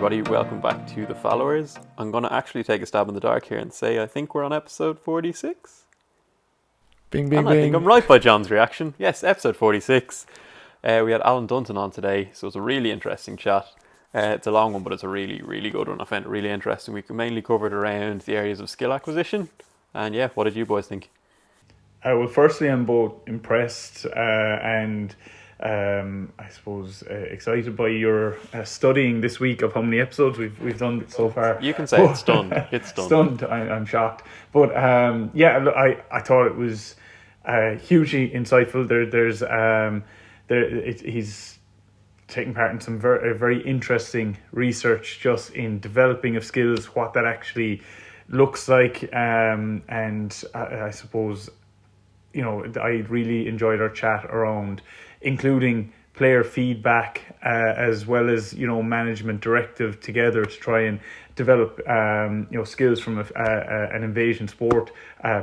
everybody, welcome back to The Followers. I'm going to actually take a stab in the dark here and say I think we're on episode 46. Bing, bing, And I think bing. I'm right by John's reaction. Yes, episode 46. We had Alan Dunton on today, so it's a really interesting chat. It's a long one, but it's a really, really good one. I found it really interesting. We mainly covered around the areas of skill acquisition. And yeah, what did you boys think? Well, firstly, I'm both impressed and I suppose excited by your studying this week of how many episodes we've done so far. You can say it's stunned. It's stunned. Stunned. I'm shocked. But yeah, look, I thought it was hugely insightful. He's taking part in some very interesting research just in developing of skills, what that actually looks like, and I suppose, you know, I really enjoyed our chat around including player feedback as well as, you know, management directive together to try and develop skills from an invasion sport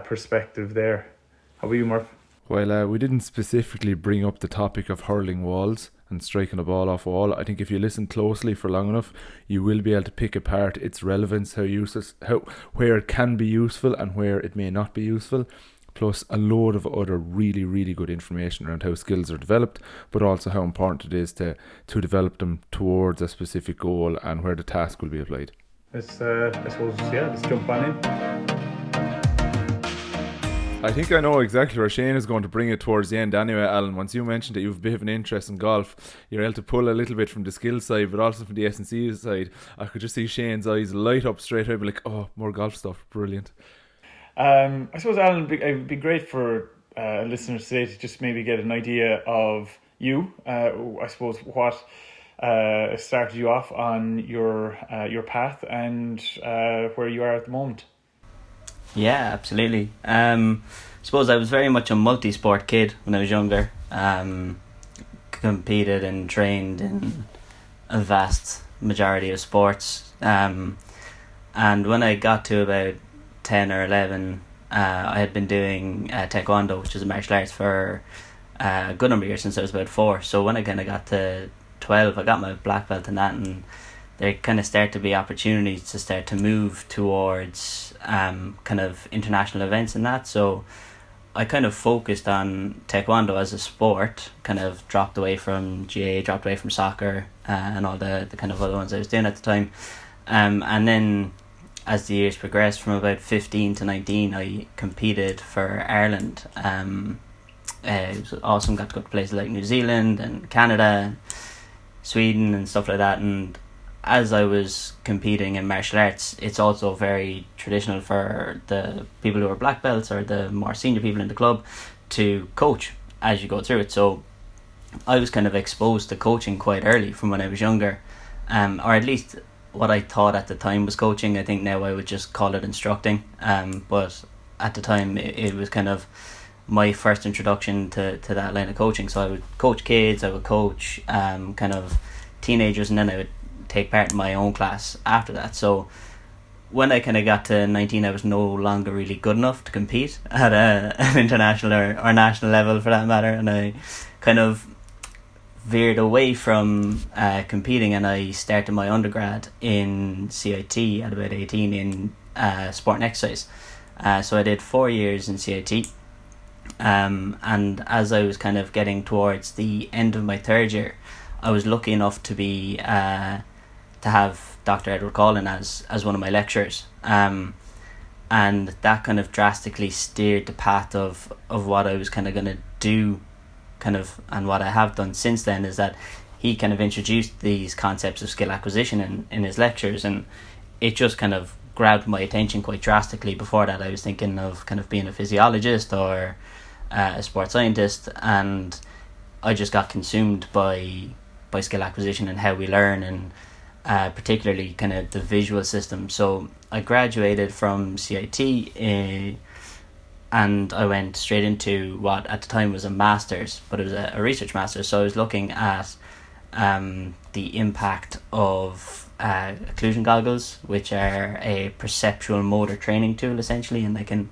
perspective there. How about you, Murph? Well, we didn't specifically bring up the topic of hurling walls and striking a ball off a wall. I think if you listen closely for long enough, you will be able to pick apart its relevance, where it can be useful and where it may not be useful. Plus a load of other really, really good information around how skills are developed, but also how important it is to develop them towards a specific goal and where the task will be applied. Let's jump on in. I think I know exactly where Shane is going to bring it towards the end anyway, Alan. Once you mentioned that you have a bit of an interest in golf, you're able to pull a little bit from the skill side, but also from the S&C side. I could just see Shane's eyes light up straight away, be like, oh, more golf stuff, brilliant. I suppose, Alan, it'd be great for listeners today to just maybe get an idea of you. I suppose what started you off on your path and where you are at the moment. Yeah, absolutely. I suppose I was very much a multi-sport kid when I was younger. Competed and trained in a vast majority of sports. And when I got to about 10 or 11, I had been doing taekwondo, which is a martial arts, for a good number of years, since I was about 4. So when I kind of got to 12, I got my black belt in that, and there kind of started to be opportunities to start to move towards kind of international events and that. So I kind of focused on taekwondo as a sport, kind of dropped away from GA, dropped away from soccer and all the kind of other ones I was doing at the time. And then as the years progressed, from about 15 to 19, I competed for Ireland. It was awesome, got to go to places like New Zealand and Canada, Sweden and stuff like that. And as I was competing in martial arts, it's also very traditional for the people who are black belts or the more senior people in the club to coach as you go through it. So I was kind of exposed to coaching quite early from when I was younger, or at least what I thought at the time was coaching. I think now I would just call it instructing, but at the time it was kind of my first introduction to that line of coaching. So I would coach kids, I would coach kind of teenagers, and then I would take part in my own class after that. So when I kind of got to 19, I was no longer really good enough to compete at an international or national level, for that matter, and I kind of veered away from competing, and I started my undergrad in CIT at about 18 in sport and exercise. So I did 4 years in CIT, and as I was kind of getting towards the end of my third year, I was lucky enough to have Dr. Edward Collin as one of my lecturers, and that kind of drastically steered the path of what I was kind of going to do, kind of, and what I have done since then, is that he kind of introduced these concepts of skill acquisition in his lectures, and it just kind of grabbed my attention quite drastically. Before that, I was thinking of kind of being a physiologist or a sports scientist, and I just got consumed by skill acquisition and how we learn, and particularly kind of the visual system. So I graduated from CIT and I went straight into what at the time was a master's, but it was a research master's. So I was looking at the impact of occlusion goggles, which are a perceptual motor training tool essentially, and I can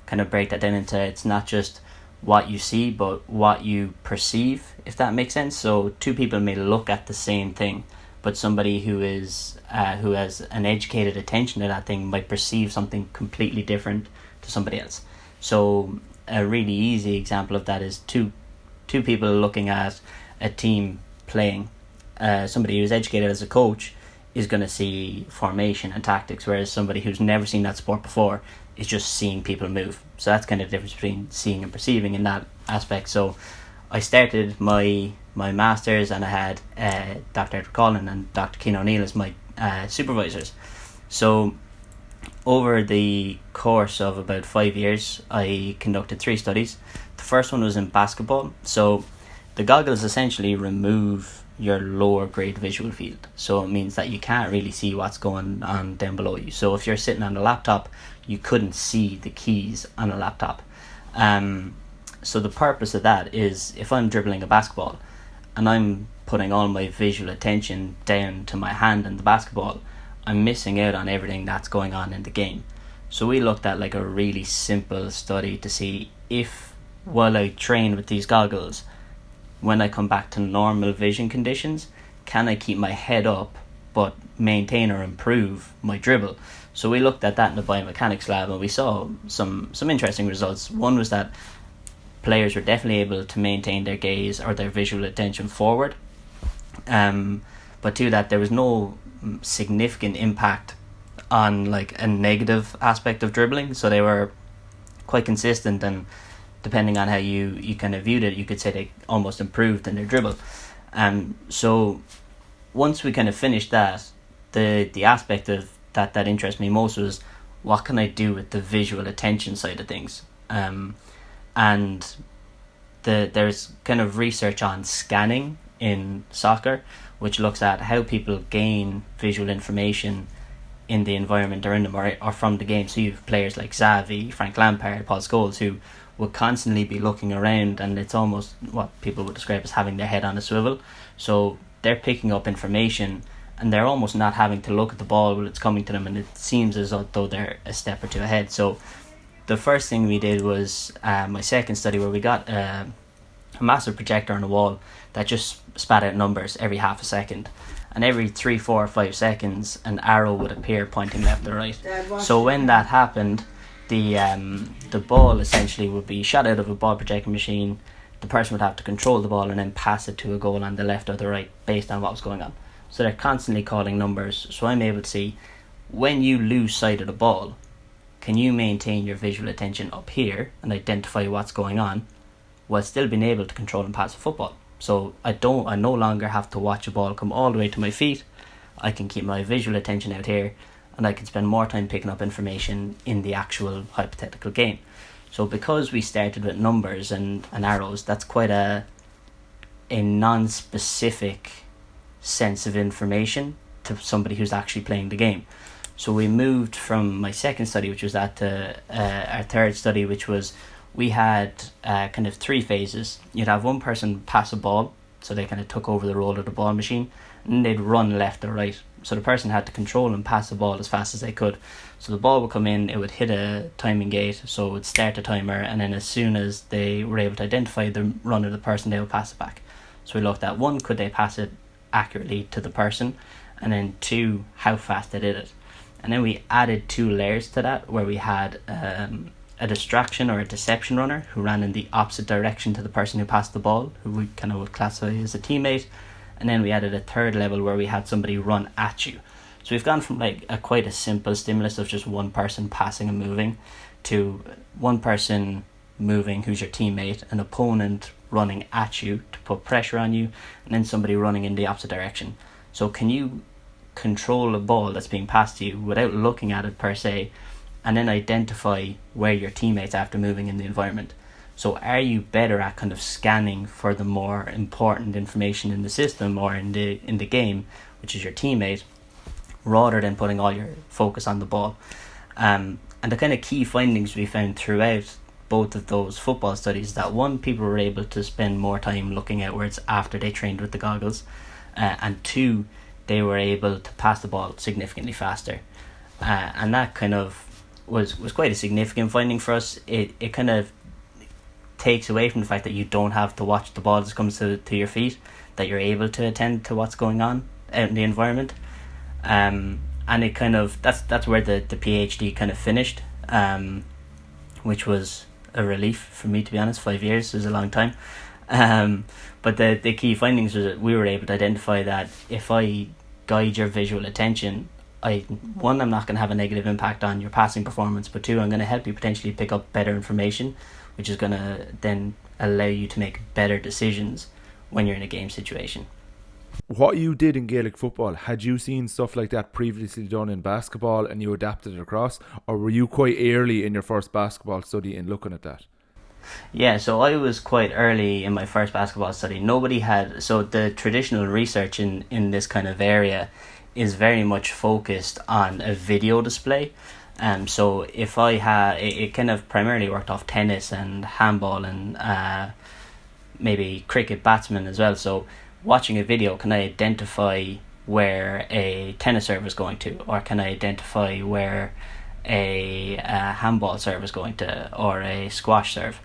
kind of break that down into, it's not just what you see but what you perceive, if that makes sense. So two people may look at the same thing, but somebody who has an educated attention to that thing might perceive something completely different to somebody else. So a really easy example of that is two people looking at a team playing. Somebody who's educated as a coach is going to see formation and tactics, whereas somebody who's never seen that sport before is just seeing people move. So that's kind of the difference between seeing and perceiving in that aspect. So I started my masters, and I had Dr. Edward Collin and Dr. Keane O'Neill as my supervisors. So over the course of about 5 years, I conducted 3 studies. The first one was in basketball. So the goggles essentially remove your lower grade visual field, so it means that you can't really see what's going on down below you. So if you're sitting on a laptop, you couldn't see the keys on a laptop. So the purpose of that is, if I'm dribbling a basketball and I'm putting all my visual attention down to my hand in the basketball, I'm missing out on everything that's going on in the game. So we looked at like a really simple study to see if, while I train with these goggles, when I come back to normal vision conditions, can I keep my head up but maintain or improve my dribble? So we looked at that in the biomechanics lab, and we saw some interesting results. One was that players were definitely able to maintain their gaze or their visual attention forward, but two, that there was no significant impact on like a negative aspect of dribbling. So they were quite consistent, and depending on how you kind of viewed it, you could say they almost improved in their dribble. So once we kind of finished that, the aspect of that interests me most was, what can I do with the visual attention side of things? And there's kind of research on scanning in soccer, which looks at how people gain visual information in the environment around them, or from the game. So you have players like Xavi, Frank Lampard, Paul Scholes, who would constantly be looking around, and it's almost what people would describe as having their head on a swivel. So they're picking up information, and they're almost not having to look at the ball when it's coming to them, and it seems as though they're a step or two ahead. So the first thing we did was my second study, where we got a massive projector on the wall that just spat out numbers every half a second, and every 3, 4, or 5 seconds an arrow would appear pointing left or right. So when that happened, the ball essentially would be shot out of a ball projecting machine. The person would have to control the ball and then pass it to a goal on the left or the right based on what was going on. So they're constantly calling numbers. So I'm able to see, when you lose sight of the ball, can you maintain your visual attention up here and identify what's going on while still being able to control and pass a football? So I no longer have to watch a ball come all the way to my feet. I can keep my visual attention out here, and I can spend more time picking up information in the actual hypothetical game. So because we started with numbers and arrows, that's quite a non-specific sense of information to somebody who's actually playing the game. So we moved from my second study, which was at our third study, which was, we had kind of 3 phases. You'd have one person pass a ball, so they kind of took over the role of the ball machine, and they'd run left or right. So the person had to control and pass the ball as fast as they could. So the ball would come in, it would hit a timing gate, so it would start a timer, and then as soon as they were able to identify the run of the person, they would pass it back. So we looked at, 1, could they pass it accurately to the person, and then 2, how fast they did it. And then we added 2 layers to that, where we had a distraction or a deception runner who ran in the opposite direction to the person who passed the ball, who we kind of would classify as a teammate. And then we added a 3rd level where we had somebody run at you. So we've gone from like quite a simple stimulus of just one person passing and moving, to one person moving who's your teammate, an opponent running at you to put pressure on you, and then somebody running in the opposite direction. So can you control a ball that's being passed to you without looking at it per se, and then identify where your teammates after moving in the environment? So are you better at kind of scanning for the more important information in the system or in the game, which is your teammate, rather than putting all your focus on the ball? And the kind of key findings we found throughout both of those football studies, that 1, people were able to spend more time looking outwards after they trained with the goggles, and 2, they were able to pass the ball significantly faster. And that kind of was quite a significant finding for us. It kind of takes away from the fact that you don't have to watch the ball as it comes to your feet, that you're able to attend to what's going on out in the environment. And it kind of that's where the PhD kind of finished, which was a relief for me, to be honest. 5 years is a long time. But the key findings was that we were able to identify that if I guide your visual attention, I'm not going to have a negative impact on your passing performance, but two, I'm going to help you potentially pick up better information, which is going to then allow you to make better decisions when you're in a game situation. What you did in Gaelic football, had you seen stuff like that previously done in basketball and you adapted it across, or were you quite early in your first basketball study in looking at that? Yeah, so I was quite early in my first basketball study. Nobody had, so the traditional research in this kind of area is very much focused on a video display. So if I had, it kind of primarily worked off tennis and handball and maybe cricket batsmen as well. So watching a video, can I identify where a tennis serve is going to, or can I identify where a handball serve is going to, or a squash serve?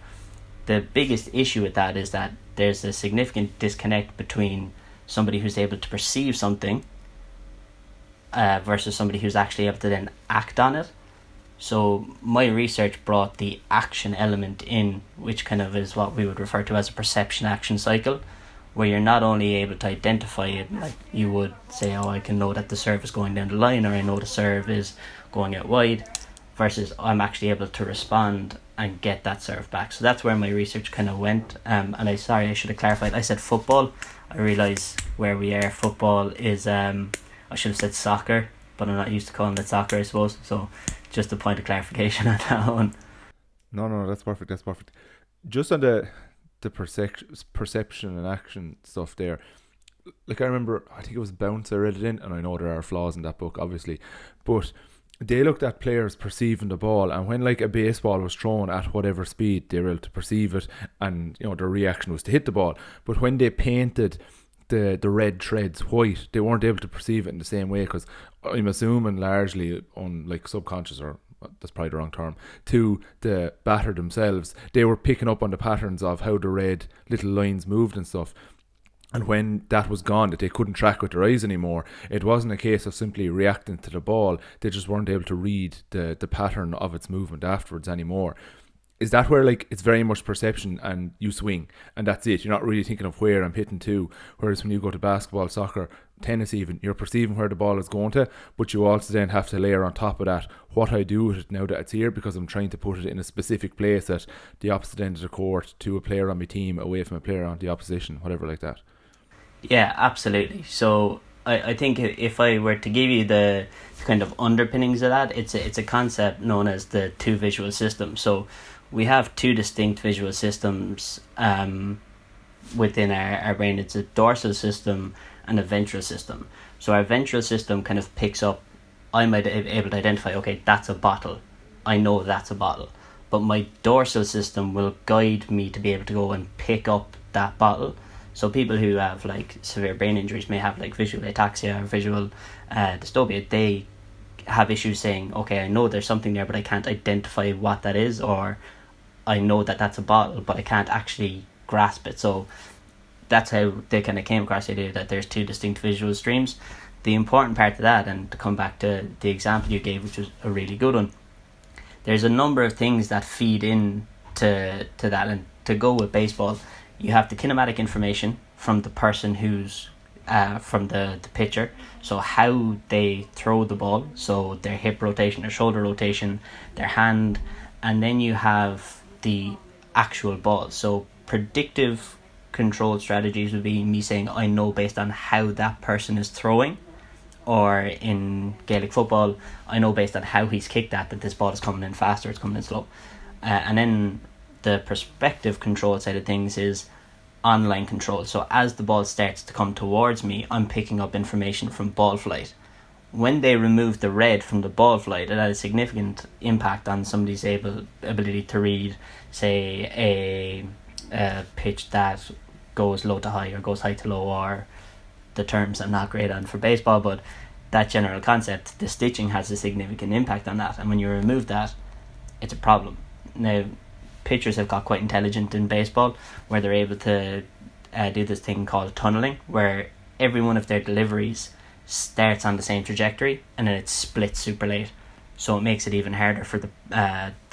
The biggest issue with that is that there's a significant disconnect between somebody who's able to perceive something versus somebody who's actually able to then act on it. So my research brought the action element in, which kind of is what we would refer to as a perception action cycle, where you're not only able to identify it, like you would say, oh, I can know that the serve is going down the line, or I know the serve is going out wide, versus I'm actually able to respond and get that serve back. So that's where my research kind of went. And I should have clarified. I said football. I realise where we are. Football is, I should have said soccer, but I'm not used to calling it soccer, I suppose. So just a point of clarification on that one. No, that's perfect. Just on the perception and action stuff there, like I remember, I think it was Bounce I read it in, and I know there are flaws in that book, obviously, but they looked at players perceiving the ball, and when like a baseball was thrown at whatever speed, they were able to perceive it, and you know their reaction was to hit the ball. But when they painted the red threads white, they weren't able to perceive it in the same way, because I'm assuming largely on like subconscious, or that's probably the wrong term, to the batter themselves, they were picking up on the patterns of how the red little lines moved and stuff. And when that was gone, that they couldn't track with their eyes anymore, it wasn't a case of simply reacting to the ball, they just weren't able to read the pattern of its movement afterwards anymore. Is that where like it's very much perception and you swing and that's it? You're not really thinking of where I'm hitting to. Whereas when you go to basketball, soccer, tennis even, you're perceiving where the ball is going to, but you also then have to layer on top of that what I do with it now that it's here, because I'm trying to put it in a specific place at the opposite end of the court, to a player on my team, away from a player on the opposition, whatever like that. Yeah, absolutely. So I think if I were to give you the kind of underpinnings of that, it's a concept known as the two visual systems. So we have two distinct visual systems within our brain. It's a dorsal system and a ventral system. So our ventral system kind of picks up, I'm able to identify, okay, that's a bottle. I know that's a bottle. But my dorsal system will guide me to be able to go and pick up that bottle. So people who have like severe brain injuries may have like visual ataxia or visual dystopia. They have issues saying, okay, I know there's something there, but I can't identify what that is, or I know that that's a bottle, but I can't actually grasp it. So that's how they kind of came across the idea that there's two distinct visual streams. The important part of that, and to come back to the example you gave, which was a really good one, there's a number of things that feed in to that. And to go with baseball, you have the kinematic information from the person who's from the pitcher, so how they throw the ball, so their hip rotation, their shoulder rotation, their hand, and then you have the actual ball. So predictive control strategies would be me saying, I know based on how that person is throwing, or in Gaelic football, I know based on how he's kicked that this ball is coming in faster, it's coming in slow. And then the perspective control side of things is online control. So as the ball starts to come towards me, I'm picking up information from ball flight. When they remove the red from the ball flight, it had a significant impact on somebody's ability to read, say, a pitch that goes low to high or goes high to low, or the terms I'm not great on for baseball, but that general concept, the stitching has a significant impact on that. And when you remove that, it's a problem. Now, pitchers have got quite intelligent in baseball, where they're able to do this thing called tunneling, where every one of their deliveries starts on the same trajectory and then it splits super late. So it makes it even harder for the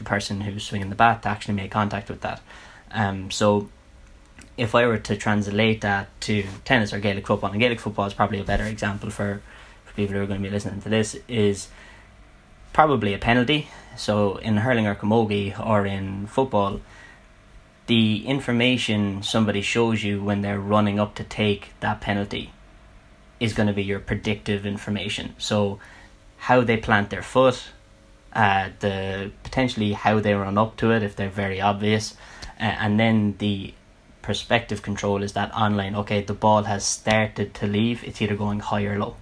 person who's swinging the bat to actually make contact with that. So if I were to translate that to tennis or Gaelic football, and Gaelic football is probably a better example for people who are going to be listening to this, is probably a penalty. So in hurling or camogie or in football, the information somebody shows you when they're running up to take that penalty is going to be your predictive information. So how they plant their foot, the potentially how they run up to it if they're very obvious, and then the perspective control is that online, okay, the ball has started to leave, it's either going high or low.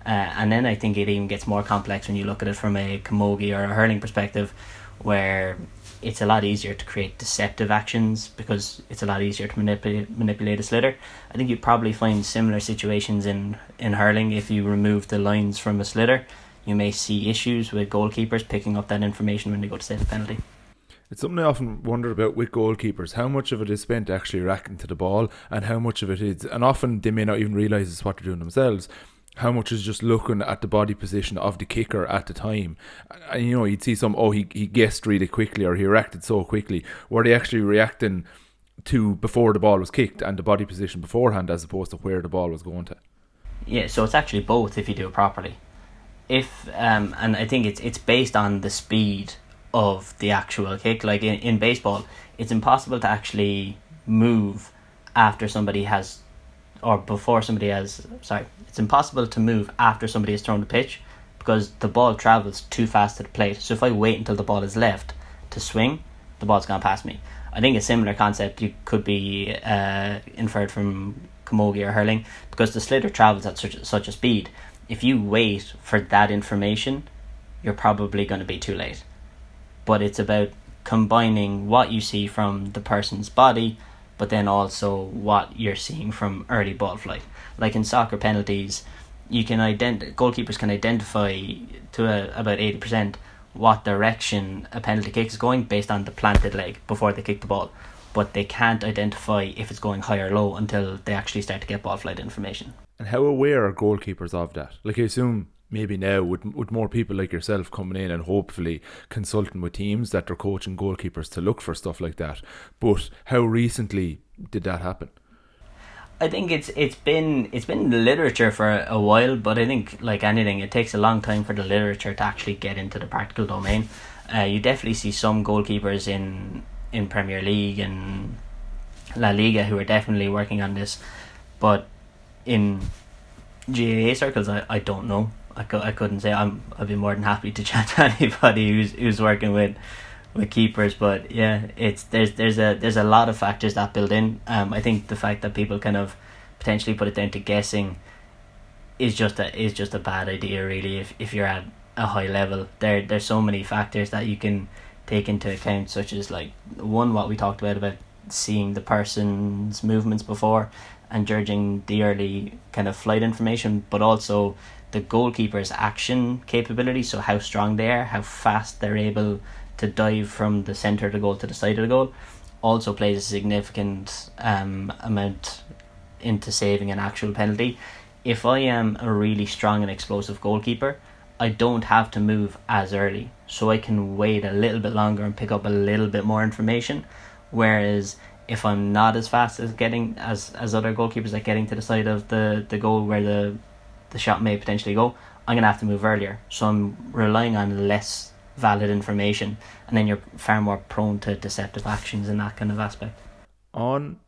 And then I think it even gets more complex when you look at it from a camogie or a hurling perspective, where it's a lot easier to create deceptive actions because it's a lot easier to manipulate a sliotar. I think you'd probably find similar situations in hurling. If you remove the lines from a sliotar, you may see issues with goalkeepers picking up that information when they go to set a penalty. It's something I often wonder about with goalkeepers, how much of it is spent actually reacting to the ball and how much of it is, and often they may not even realise it's what they're doing themselves, how much is just looking at the body position of the kicker at the time. And you know, you'd see some, he guessed really quickly or he reacted so quickly. Were they actually reacting to before the ball was kicked and the body position beforehand as opposed to where the ball was going to? Yeah, so it's actually both if you do it properly. If and I think it's based on the speed of the actual kick. Like in baseball, it's impossible to actually move after somebody has, or before somebody has, it's impossible to move after somebody has thrown the pitch because the ball travels too fast to the plate. So if I wait until the ball is left to swing, the ball's gone past me. I think a similar concept could be inferred from camogie or hurling, because the sliotar travels at such a speed. If you wait for that information, you're probably going to be too late. But it's about combining what you see from the person's body, but then also what you're seeing from early ball flight. Like in soccer penalties, goalkeepers can identify to about 80% what direction a penalty kick is going based on the planted leg before they kick the ball, but they can't identify if it's going high or low until they actually start to get ball flight information. And how aware are goalkeepers of that? Like, I assume maybe now with more people like yourself coming in and hopefully consulting with teams that they're coaching goalkeepers to look for stuff like that. But how recently did that happen? I think it's been literature for a while, but I think like anything, it takes a long time for the literature to actually get into the practical domain. You definitely see some goalkeepers in Premier League and La Liga who are definitely working on this, but in GAA circles, I don't know. I couldn't say. I'd be more than happy to chat to anybody who's working with keepers, but yeah, there's a lot of factors that build in. I think the fact that people kind of potentially put it down to guessing is just a bad idea, really. If you're at a high level, there's so many factors that you can take into account, such as like what we talked about seeing the person's movements before and judging the early kind of flight information, but also the goalkeeper's action capability, so how strong they are, how fast they're able to dive from the centre of the goal to the side of the goal, also plays a significant amount into saving an actual penalty. If I am a really strong and explosive goalkeeper, I don't have to move as early, so I can wait a little bit longer and pick up a little bit more information. Whereas if I'm not as fast as other goalkeepers at getting to the side of the goal where the shot may potentially go, I'm going to have to move earlier. So I'm relying on less valid information, and then you're far more prone to deceptive actions in that kind of aspect. On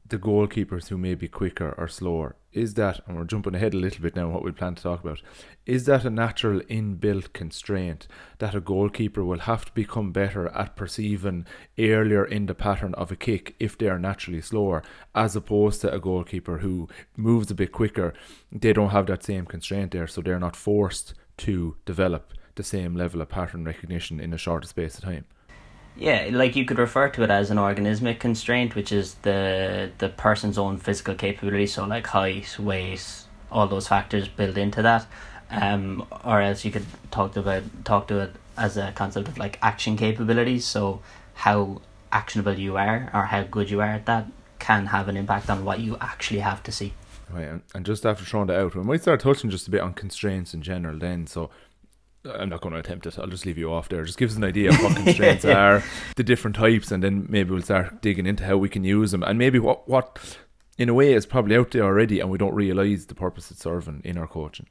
the goalkeepers who may be quicker or slower, is that, and we're jumping ahead a little bit now what we plan to talk about, is that a natural inbuilt constraint that a goalkeeper will have to become better at perceiving earlier in the pattern of a kick if they are naturally slower, as opposed to a goalkeeper who moves a bit quicker? They don't have that same constraint there, so they're not forced to develop the same level of pattern recognition in a shorter space of time. Yeah, like you could refer to it as an organismic constraint, which is the person's own physical capability, so like height, weight, all those factors built into that. Or else you could talk to it as a concept of like action capabilities, so how actionable you are or how good you are at that can have an impact on what you actually have to see. Right, and just after throwing that out, we might start touching just a bit on constraints in general then. So I'm not going to attempt it. I'll just leave you off there. Just give us an idea of what constraints are, the different types, and then maybe we'll start digging into how we can use them, and maybe what in a way is probably out there already and we don't realise the purpose it's serving in our coaching.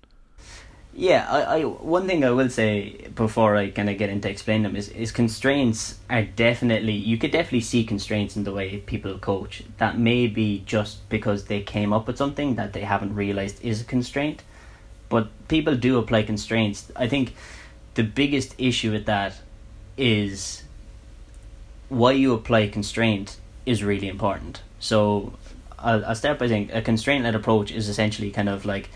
Yeah, I one thing I will say before I kind of get into explaining them is constraints are definitely, you could definitely see constraints in the way people coach. That may be just because they came up with something that they haven't realised is a constraint. But people do apply constraints. I think the biggest issue with that is why you apply constraint is really important. So I'll start by saying a constraint-led approach is essentially kind of like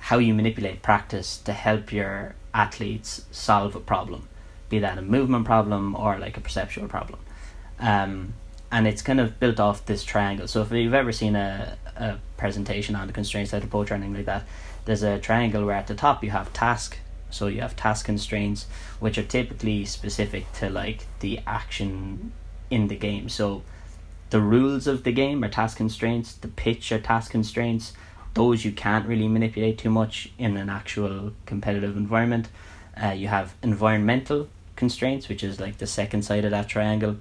how you manipulate practice to help your athletes solve a problem, be that a movement problem or like a perceptual problem. And it's kind of built off this triangle. So if you've ever seen a presentation on the constraints-led approach or anything like that, there's a triangle where at the top you have task. So you have task constraints, which are typically specific to like the action in the game. So the rules of the game are task constraints, the pitch are task constraints. Those you can't really manipulate too much in an actual competitive environment. You have environmental constraints, which is like the second side of that triangle.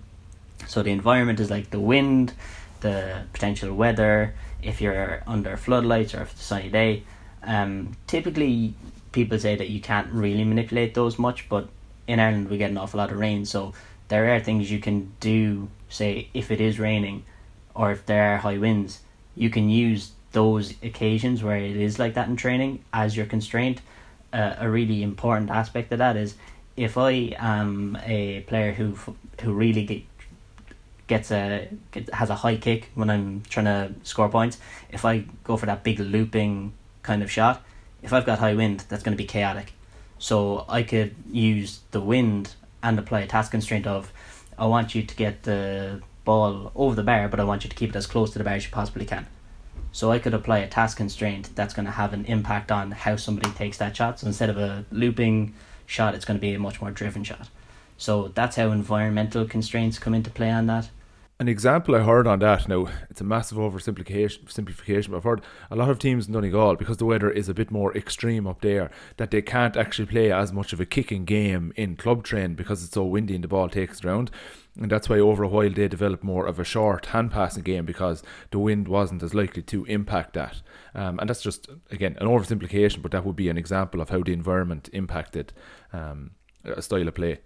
So the environment is like the wind, the potential weather, if you're under floodlights or if it's a sunny day. Typically people say that you can't really manipulate those much, but in Ireland we get an awful lot of rain, so there are things you can do. Say if it is raining or if there are high winds, you can use those occasions where it is like that in training as your constraint. A really important aspect of that is if I am a player who really has a high kick when I'm trying to score points, if I go for that big looping kind of shot, if I've got high wind, that's going to be chaotic. So I could use the wind and apply a task constraint of, I want you to get the ball over the bar, but I want you to keep it as close to the bar as you possibly can. So I could apply a task constraint that's going to have an impact on how somebody takes that shot. So instead of a looping shot, it's going to be a much more driven shot. So that's how environmental constraints come into play on that. An example I heard on that, now it's a massive oversimplification, but I've heard a lot of teams in Donegal, because the weather is a bit more extreme up there, that they can't actually play as much of a kicking game in club train because it's so windy and the ball takes it around. And that's why over a while they developed more of a short hand passing game because the wind wasn't as likely to impact that. And that's just, again, an oversimplification, but that would be an example of how the environment impacted a style of play.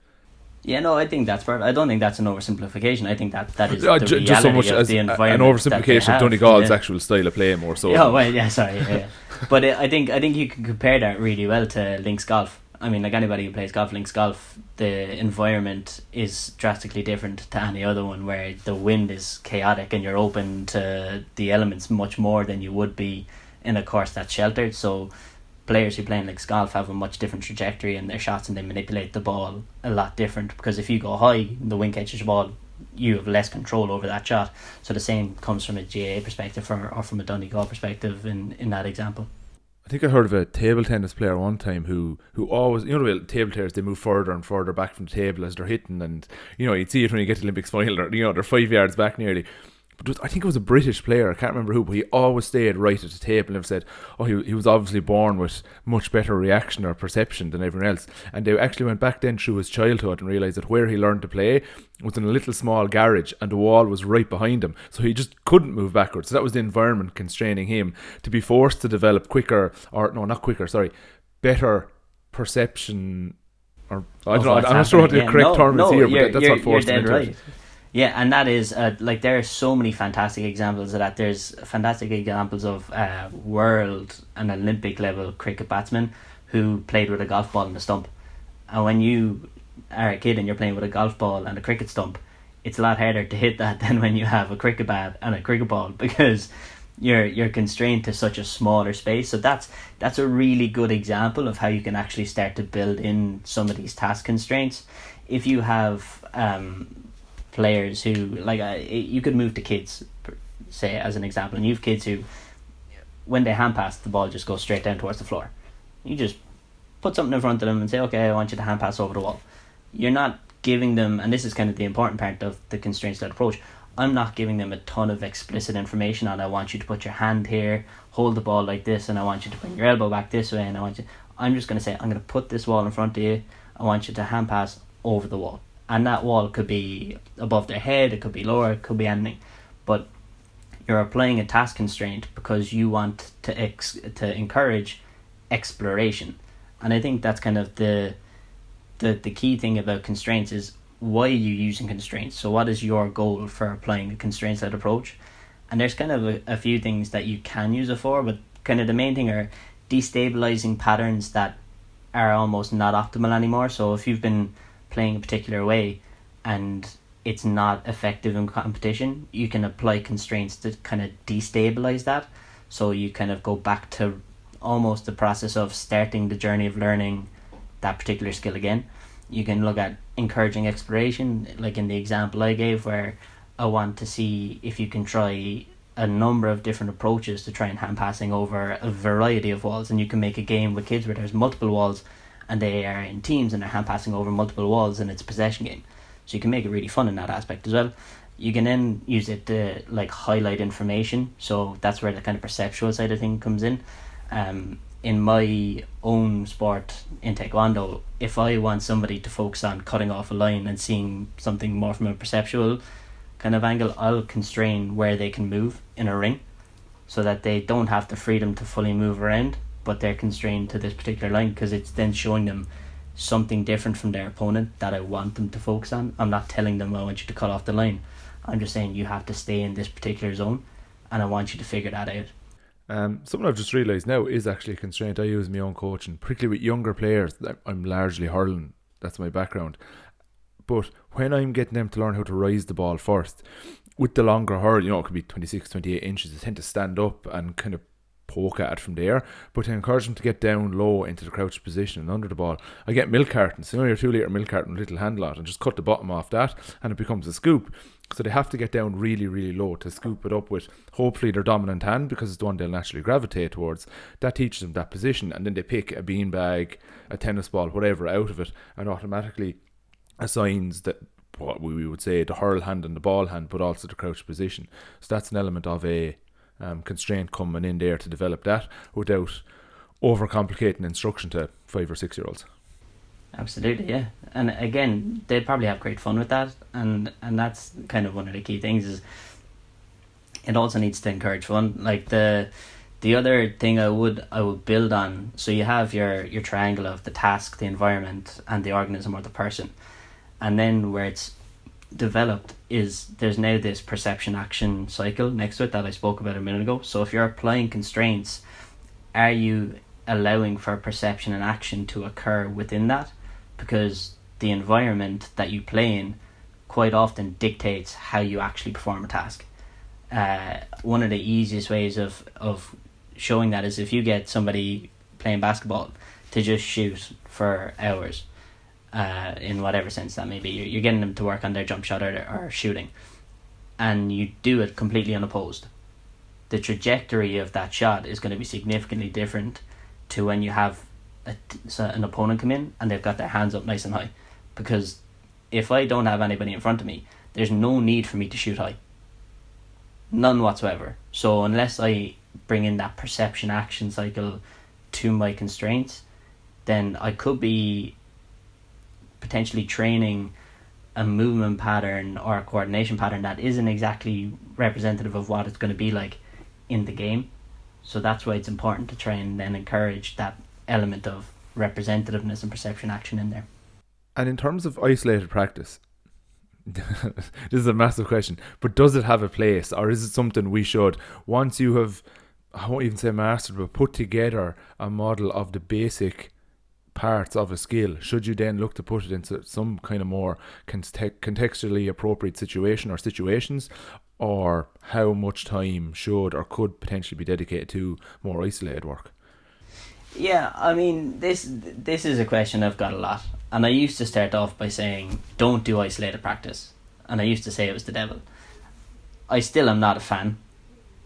Yeah, no, I think that's perfect. I don't think that's an oversimplification. I think that is the reality just so much of as the an environment. oversimplification of Donegal's actual style of play more so. Yeah, well, yeah, sorry. Yeah. But I think you can compare that really well to links golf. I mean, like anybody who plays golf, links golf, the environment is drastically different to any other one, where the wind is chaotic and you're open to the elements much more than you would be in a course that's sheltered. So players who play in links golf have a much different trajectory in their shots, and they manipulate the ball a lot different, because if you go high, the wind catches the ball, you have less control over that shot. So the same comes from a GAA perspective or from a Donegal perspective in that example. I think I heard of a table tennis player one time who always, you know, the table players, they move further and further back from the table as they're hitting, and you know, you'd see it when you get to the Olympics final, or, you know, they're 5 yards back nearly. But I think it was a British player, I can't remember who, but he always stayed right at the table and never said, oh, he was obviously born with much better reaction or perception than everyone else. And they actually went back then through his childhood and realised that where he learned to play was in a little small garage and the wall was right behind him. So he just couldn't move backwards. So that was the environment constraining him to be forced to develop better perception. Or I don't know, I'm not sure what the correct term is here, but that's what forced him into it. Yeah, and that is, like, there are so many fantastic examples of that. There's fantastic examples of world and Olympic level cricket batsmen who played with a golf ball and a stump. And when you are a kid and you're playing with a golf ball and a cricket stump, it's a lot harder to hit that than when you have a cricket bat and a cricket ball, because you're constrained to such a smaller space. So that's a really good example of how you can actually start to build in some of these task constraints. If you have players who, like, you could move to kids, say, as an example, and you have kids who, when they hand pass, the ball just goes straight down towards the floor. You just put something in front of them and say, okay, I want you to hand pass over the wall. You're not giving them, and this is kind of the important part of the constraints-led approach, I'm not giving them a ton of explicit information on, I want you to put your hand here, hold the ball like this, and I want you to bring your elbow back this way, and I'm just going to say, I'm going to put this wall in front of you, I want you to hand pass over the wall. And that wall could be above their head, it could be lower, it could be anything. But you're applying a task constraint because you want to encourage exploration. And I think that's kind of the key thing about constraints is, why are you using constraints? So what is your goal for applying a constraints-led approach? And there's kind of a few things that you can use it for, but kind of the main thing are destabilizing patterns that are almost not optimal anymore. So if you've been playing a particular way and it's not effective in competition, you can apply constraints to kind of destabilize that. So you kind of go back to almost the process of starting the journey of learning that particular skill again. You can look at encouraging exploration, like in the example I gave, where I want to see if you can try a number of different approaches to try and hand passing over a variety of walls. And you can make a game with kids where there's multiple walls and they are in teams and they're hand passing over multiple walls, and it's a possession game. So you can make it really fun in that aspect as well. You can then use it to like highlight information. So that's where the kind of perceptual side of thing comes in. In my own sport, in Taekwondo, if I want somebody to focus on cutting off a line and seeing something more from a perceptual kind of angle, I'll constrain where they can move in a ring so that they don't have the freedom to fully move around, but they're constrained to this particular line, because it's then showing them something different from their opponent that I want them to focus on. I'm not telling them I want you to cut off the line. I'm just saying you have to stay in this particular zone and I want you to figure that out. Something I've just realised now is actually a constraint I use in my own coaching, particularly with younger players. I'm largely hurling, that's my background. But when I'm getting them to learn how to rise the ball first, with the longer hurl, it could be 26, 28 inches, they tend to stand up and kind of poke at it from there. But to encourage them to get down low into the crouched position and under the ball, I get milk cartons, your 2 litre milk carton with a little handle on it, and just cut the bottom off that and it becomes a scoop. So they have to get down really, really low to scoop it up with hopefully their dominant hand, because it's the one they'll naturally gravitate towards. That teaches them that position, and then they pick a beanbag, a tennis ball, whatever out of it, and automatically assigns that what we would say the hurl hand and the ball hand, but also the crouch position. So that's an element of a constraint coming in there to develop that without overcomplicating instruction to 5 or 6 year olds. Absolutely, yeah. And again, they'd probably have great fun with that, and that's kind of one of the key things, is it also needs to encourage fun. Like the other thing I would build on, so you have your triangle of the task, the environment, and the organism or the person. And then where it's developed is there's now this perception action cycle next to it that I spoke about a minute ago. So if you're applying constraints, are you allowing for perception and action to occur within that? Because the environment that you play in quite often dictates how you actually perform a task. One of the easiest ways of showing that is if you get somebody playing basketball to just shoot for hours, in whatever sense that may be. You're getting them to work on their jump shot or shooting, and you do it completely unopposed. The trajectory of that shot is going to be significantly different to when you have an opponent come in and they've got their hands up nice and high. Because if I don't have anybody in front of me, there's no need for me to shoot high. None whatsoever. So unless I bring in that perception action cycle to my constraints, then I could be potentially training a movement pattern or a coordination pattern that isn't exactly representative of what it's going to be like in the game. So that's why it's important to try and then encourage that element of representativeness and perception action in there. And in terms of isolated practice, this is a massive question, but does it have a place, or is it something we should, once you have, I won't even say mastered, but put together a model of the basic parts of a skill, should you then look to put it into some kind of more contextually appropriate situation or situations, or how much time should or could potentially be dedicated to more isolated work? Yeah, I mean, this is a question I've got a lot, and I used to start off by saying don't do isolated practice, and I used to say it was the devil. I still am not a fan,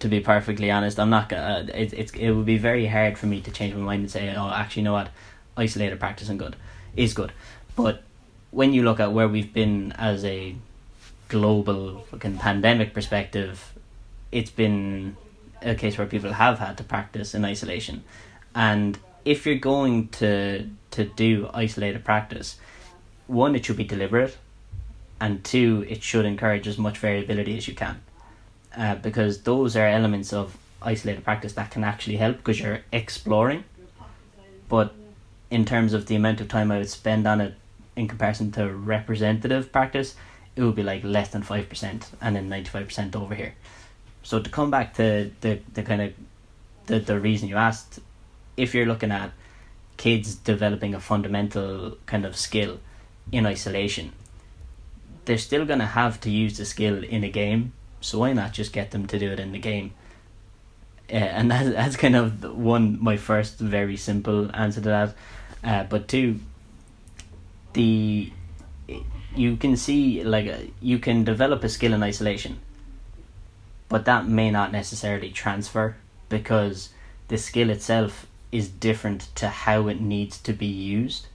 to be perfectly honest. I'm not gonna. It would be very hard for me to change my mind and say, oh, actually, you know what, isolated practice is good. But when you look at where we've been as a global fucking pandemic perspective, it's been a case where people have had to practice in isolation. And if you're going to do isolated practice, one, it should be deliberate, and two, it should encourage as much variability as you can, because those are elements of isolated practice that can actually help because you're exploring. But in terms of the amount of time I would spend on it in comparison to representative practice, it would be like less than 5% and then 95% over here. So to come back to the kind of the reason you asked, if you're looking at kids developing a fundamental kind of skill in isolation, they're still going to have to use the skill in a game, so why not just get them to do it in the game? And that's kind of my first very simple answer to that. But two, you can see, like, you can develop a skill in isolation, but that may not necessarily transfer because the skill itself is different to how it needs to be used.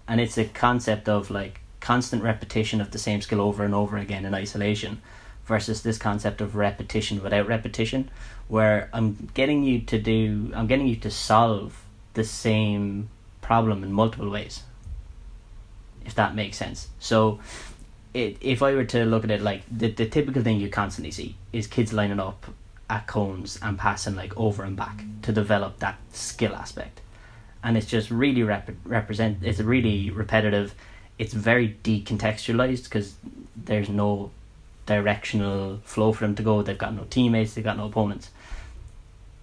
And it's a concept of like constant repetition of the same skill over and over again in isolation versus this concept of repetition without repetition, where I'm getting you to solve the same problem in multiple ways, if that makes sense. So if I were to look at it, like the typical thing you constantly see is kids lining up at cones and passing like over and back to develop that skill aspect, and it's just really it's really repetitive. It's very decontextualized because there's no directional flow for them to go. They've got no teammates, they've got no opponents.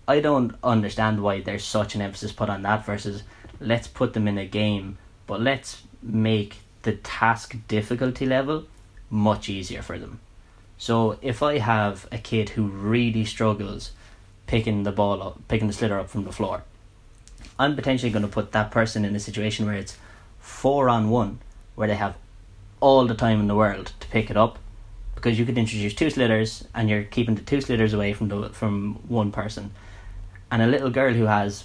I don't understand why there's such an emphasis put on that versus let's put them in a game, but let's make the task difficulty level much easier for them. So if I have a kid who really struggles picking the sliotar up from the floor, I'm potentially going to put that person in a situation where it's 4-on-1, where they have all the time in the world to pick it up, because you could introduce 2 sliotars and you're keeping the 2 sliotars away from one person. And a little girl who has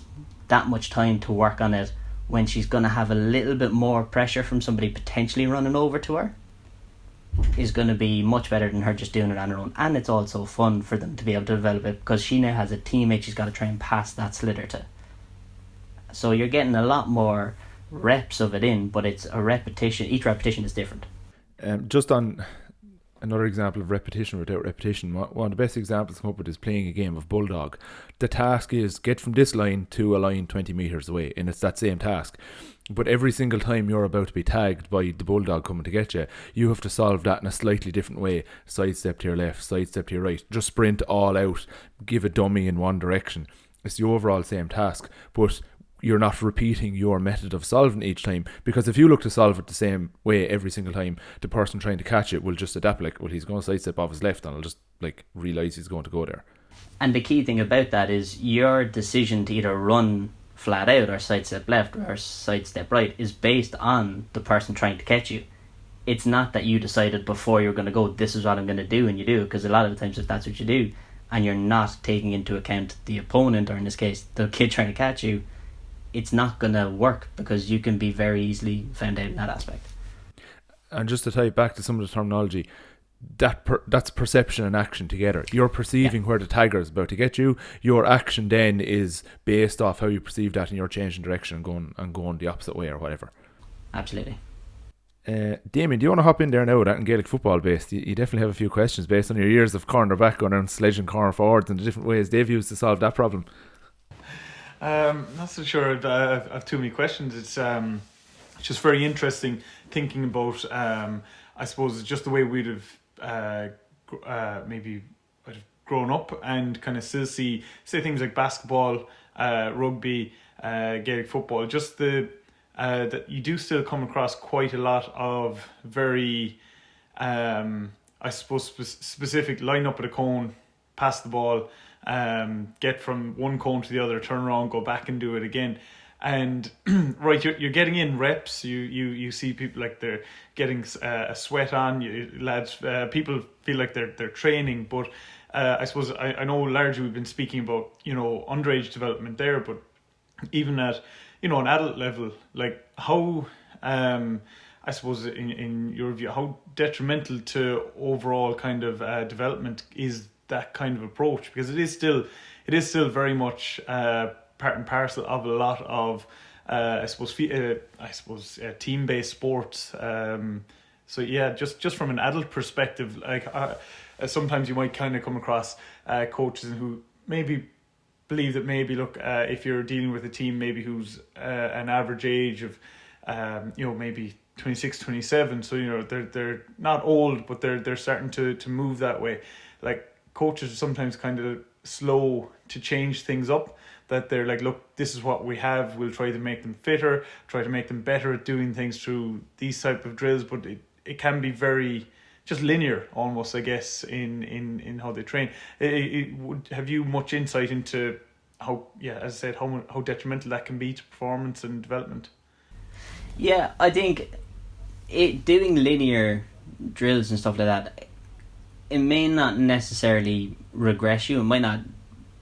that much time to work on it, when she's going to have a little bit more pressure from somebody potentially running over to her, is going to be much better than her just doing it on her own. And it's also fun for them to be able to develop it because she now has a teammate she's got to try and pass that sliotar to. So you're getting a lot more reps of it in, but it's a repetition. Each repetition is different. Just on another example of repetition without repetition, one of the best examples to come up with is playing a game of Bulldog. The task is get from this line to a line 20 metres away, and it's that same task. But every single time you're about to be tagged by the Bulldog coming to get you, you have to solve that in a slightly different way. Sidestep to your left, sidestep to your right. Just sprint all out, give a dummy in one direction. It's the overall same task, but you're not repeating your method of solving each time, because if you look to solve it the same way every single time, the person trying to catch it will just adapt, like, well, he's going to sidestep off his left and I'll just like realise he's going to go there. And the key thing about that is your decision to either run flat out or sidestep left or sidestep right is based on the person trying to catch you. It's not that you decided before you're going to go, this is what I'm going to do, and you do, because a lot of the times if that's what you do and you're not taking into account the opponent, or in this case the kid trying to catch you, it's not going to work because you can be very easily found out in that aspect. And just to tie it back to some of the terminology, that's perception and action together. You're perceiving where the tagger is about to get you. Your action then is based off how you perceive that, and you're changing direction and going the opposite way or whatever. Absolutely. Damien, do you want to hop in there now with that in Gaelic football based? You definitely have a few questions based on your years of cornerback going around sledging corner forwards and the different ways they've used to solve that problem. Not so sure I've too many questions. It's just very interesting thinking about I suppose just the way we'd have maybe I'd have grown up and kind of still say things like basketball, rugby, Gaelic football, just that you do still come across quite a lot of very I suppose specific line up at a cone, pass the ball, get from one cone to the other, turn around, go back and do it again. And right, you're getting in reps. You see people like they're getting a sweat on. People feel like they're training. But I suppose I know largely we've been speaking about underage development there, but even at an adult level, like how I I suppose in your view, how detrimental to overall kind of development is that kind of approach? Because it is still very much part and parcel of a lot of I suppose team based sports. So yeah, just from an adult perspective, like sometimes you might kind of come across coaches who maybe believe that maybe look, if you're dealing with a team maybe who's an average age of maybe 26, 27, so they're not old, but they're starting to move that way. Like coaches are sometimes kind of slow to change things up, that they're like, look, this is what we have, we'll try to make them fitter, try to make them better at doing things through these type of drills, but it can be very just linear almost, I guess, in how they train. Have you much insight into how, as I said, how detrimental that can be to performance and development? Yeah, I think doing linear drills and stuff like that, it may not necessarily regress you, it might not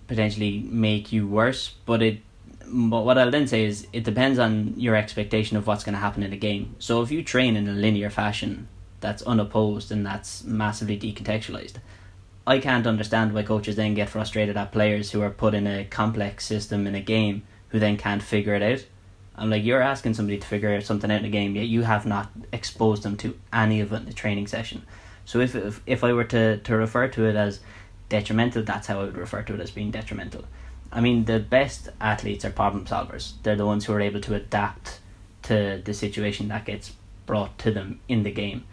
potentially make you worse, but what I'll then say is it depends on your expectation of what's going to happen in the game. So if you train in a linear fashion that's unopposed and that's massively decontextualized, I can't understand why coaches then get frustrated at players who are put in a complex system in a game who then can't figure it out. I'm like, you're asking somebody to figure something out in a game, yet you have not exposed them to any of it in the training session. So if I were to refer to it as detrimental, that's how I would refer to it, as being detrimental. I mean, the best athletes are problem solvers. They're the ones who are able to adapt to the situation that gets brought to them in the game.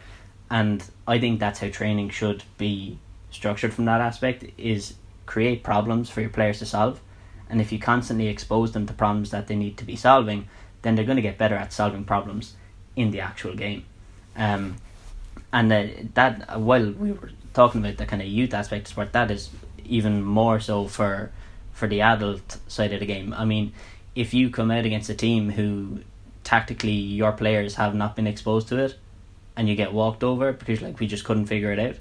And I think that's how training should be structured from that aspect, is create problems for your players to solve. And if you constantly expose them to problems that they need to be solving, then they're going to get better at solving problems in the actual game. And that, while we were talking about the kind of youth aspect of sport, that is even more so for the adult side of the game. I mean, if you come out against a team who tactically your players have not been exposed to it, and you get walked over because we just couldn't figure it out,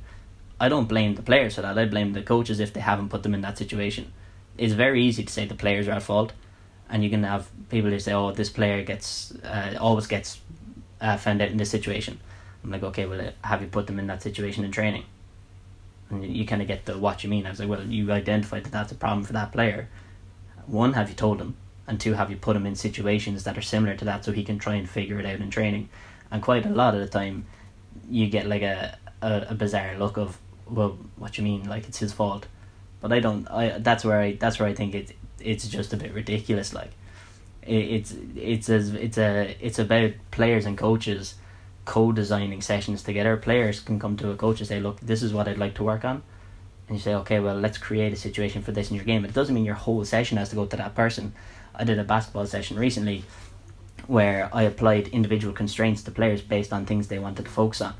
I don't blame the players for that. I blame the coaches if they haven't put them in that situation. It's very easy to say the players are at fault, and you can have people who say, oh, this player always gets found out in this situation. I'm like, okay, well, have you put them in that situation in training? And you kind of get the what you mean. I was like, well, you identified that that's a problem for that player. One, have you told him? And two, have you put him in situations that are similar to that so he can try and figure it out in training? And quite a lot of the time, you get like a bizarre look of, well, what you mean? Like, it's his fault. But that's where I think it's just a bit ridiculous. Like, it's about players and coaches co-designing sessions together. Players can come to a coach and say, look, this is what I'd like to work on, and you say, okay, well, let's create a situation for this in your game. It doesn't mean your whole session has to go to that person. I did a basketball session recently where I applied individual constraints to players based on things they wanted to focus on.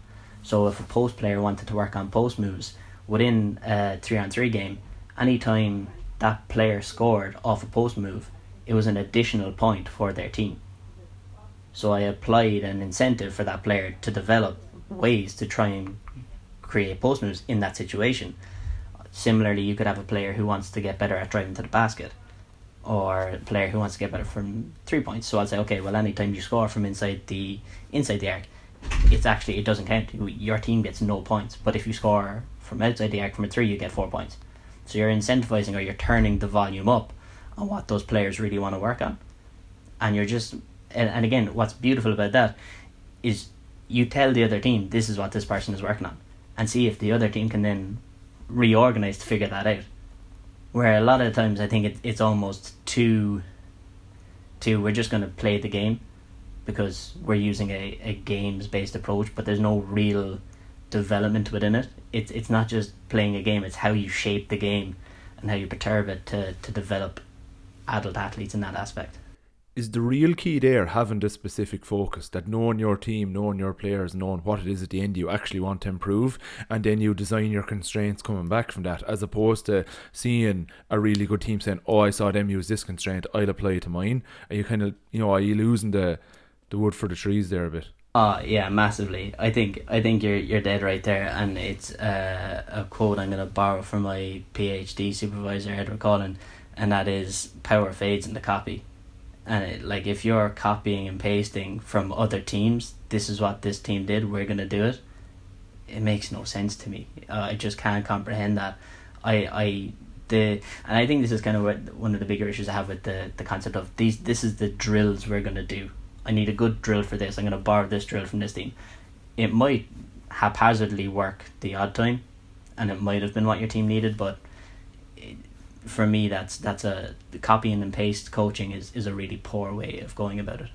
So if a post player wanted to work on post moves within a 3-on-3 game, anytime that player scored off a post move, it was an additional point for their team. So I applied an incentive for that player to develop ways to try and create post moves in that situation. Similarly, you could have a player who wants to get better at driving to the basket, or a player who wants to get better from 3 points. So I'll say, okay, well, anytime you score from inside the arc, it doesn't count. Your team gets no points. But if you score from outside the arc from a 3, you get 4 points. So you're incentivizing, or you're turning the volume up on what those players really want to work on. And you're just... And again, what's beautiful about that is you tell the other team, this is what this person is working on, and see if the other team can then reorganize to figure that out. Where a lot of the times I think it's almost too we're just going to play the game because we're using a games-based approach, but there's no real development within it. It's not just playing a game, it's how you shape the game and how you perturb it to develop adult athletes in that aspect. Is the real key there having the specific focus, that knowing your team, knowing your players, knowing what it is at the end you actually want to improve, and then you design your constraints coming back from that, as opposed to seeing a really good team saying, oh, I saw them use this constraint, I'll apply it to mine, and you kind of, are you losing the wood for the trees there a bit? Yeah, massively. I think you're dead right there, and it's a quote I'm going to borrow from my PhD supervisor, Edward Collin, and that is, power fades in the copy. And like if you're copying and pasting from other teams, this is what this team did, we're gonna do it. It makes no sense to me. I just can't comprehend that. And I think this is kind of one of the bigger issues I have with the concept of these. This is the drills we're gonna do. I need a good drill for this. I'm gonna borrow this drill from this team. It might haphazardly work the odd time, and it might have been what your team needed, but for me, that's a copying and paste coaching is a really poor way of going about it.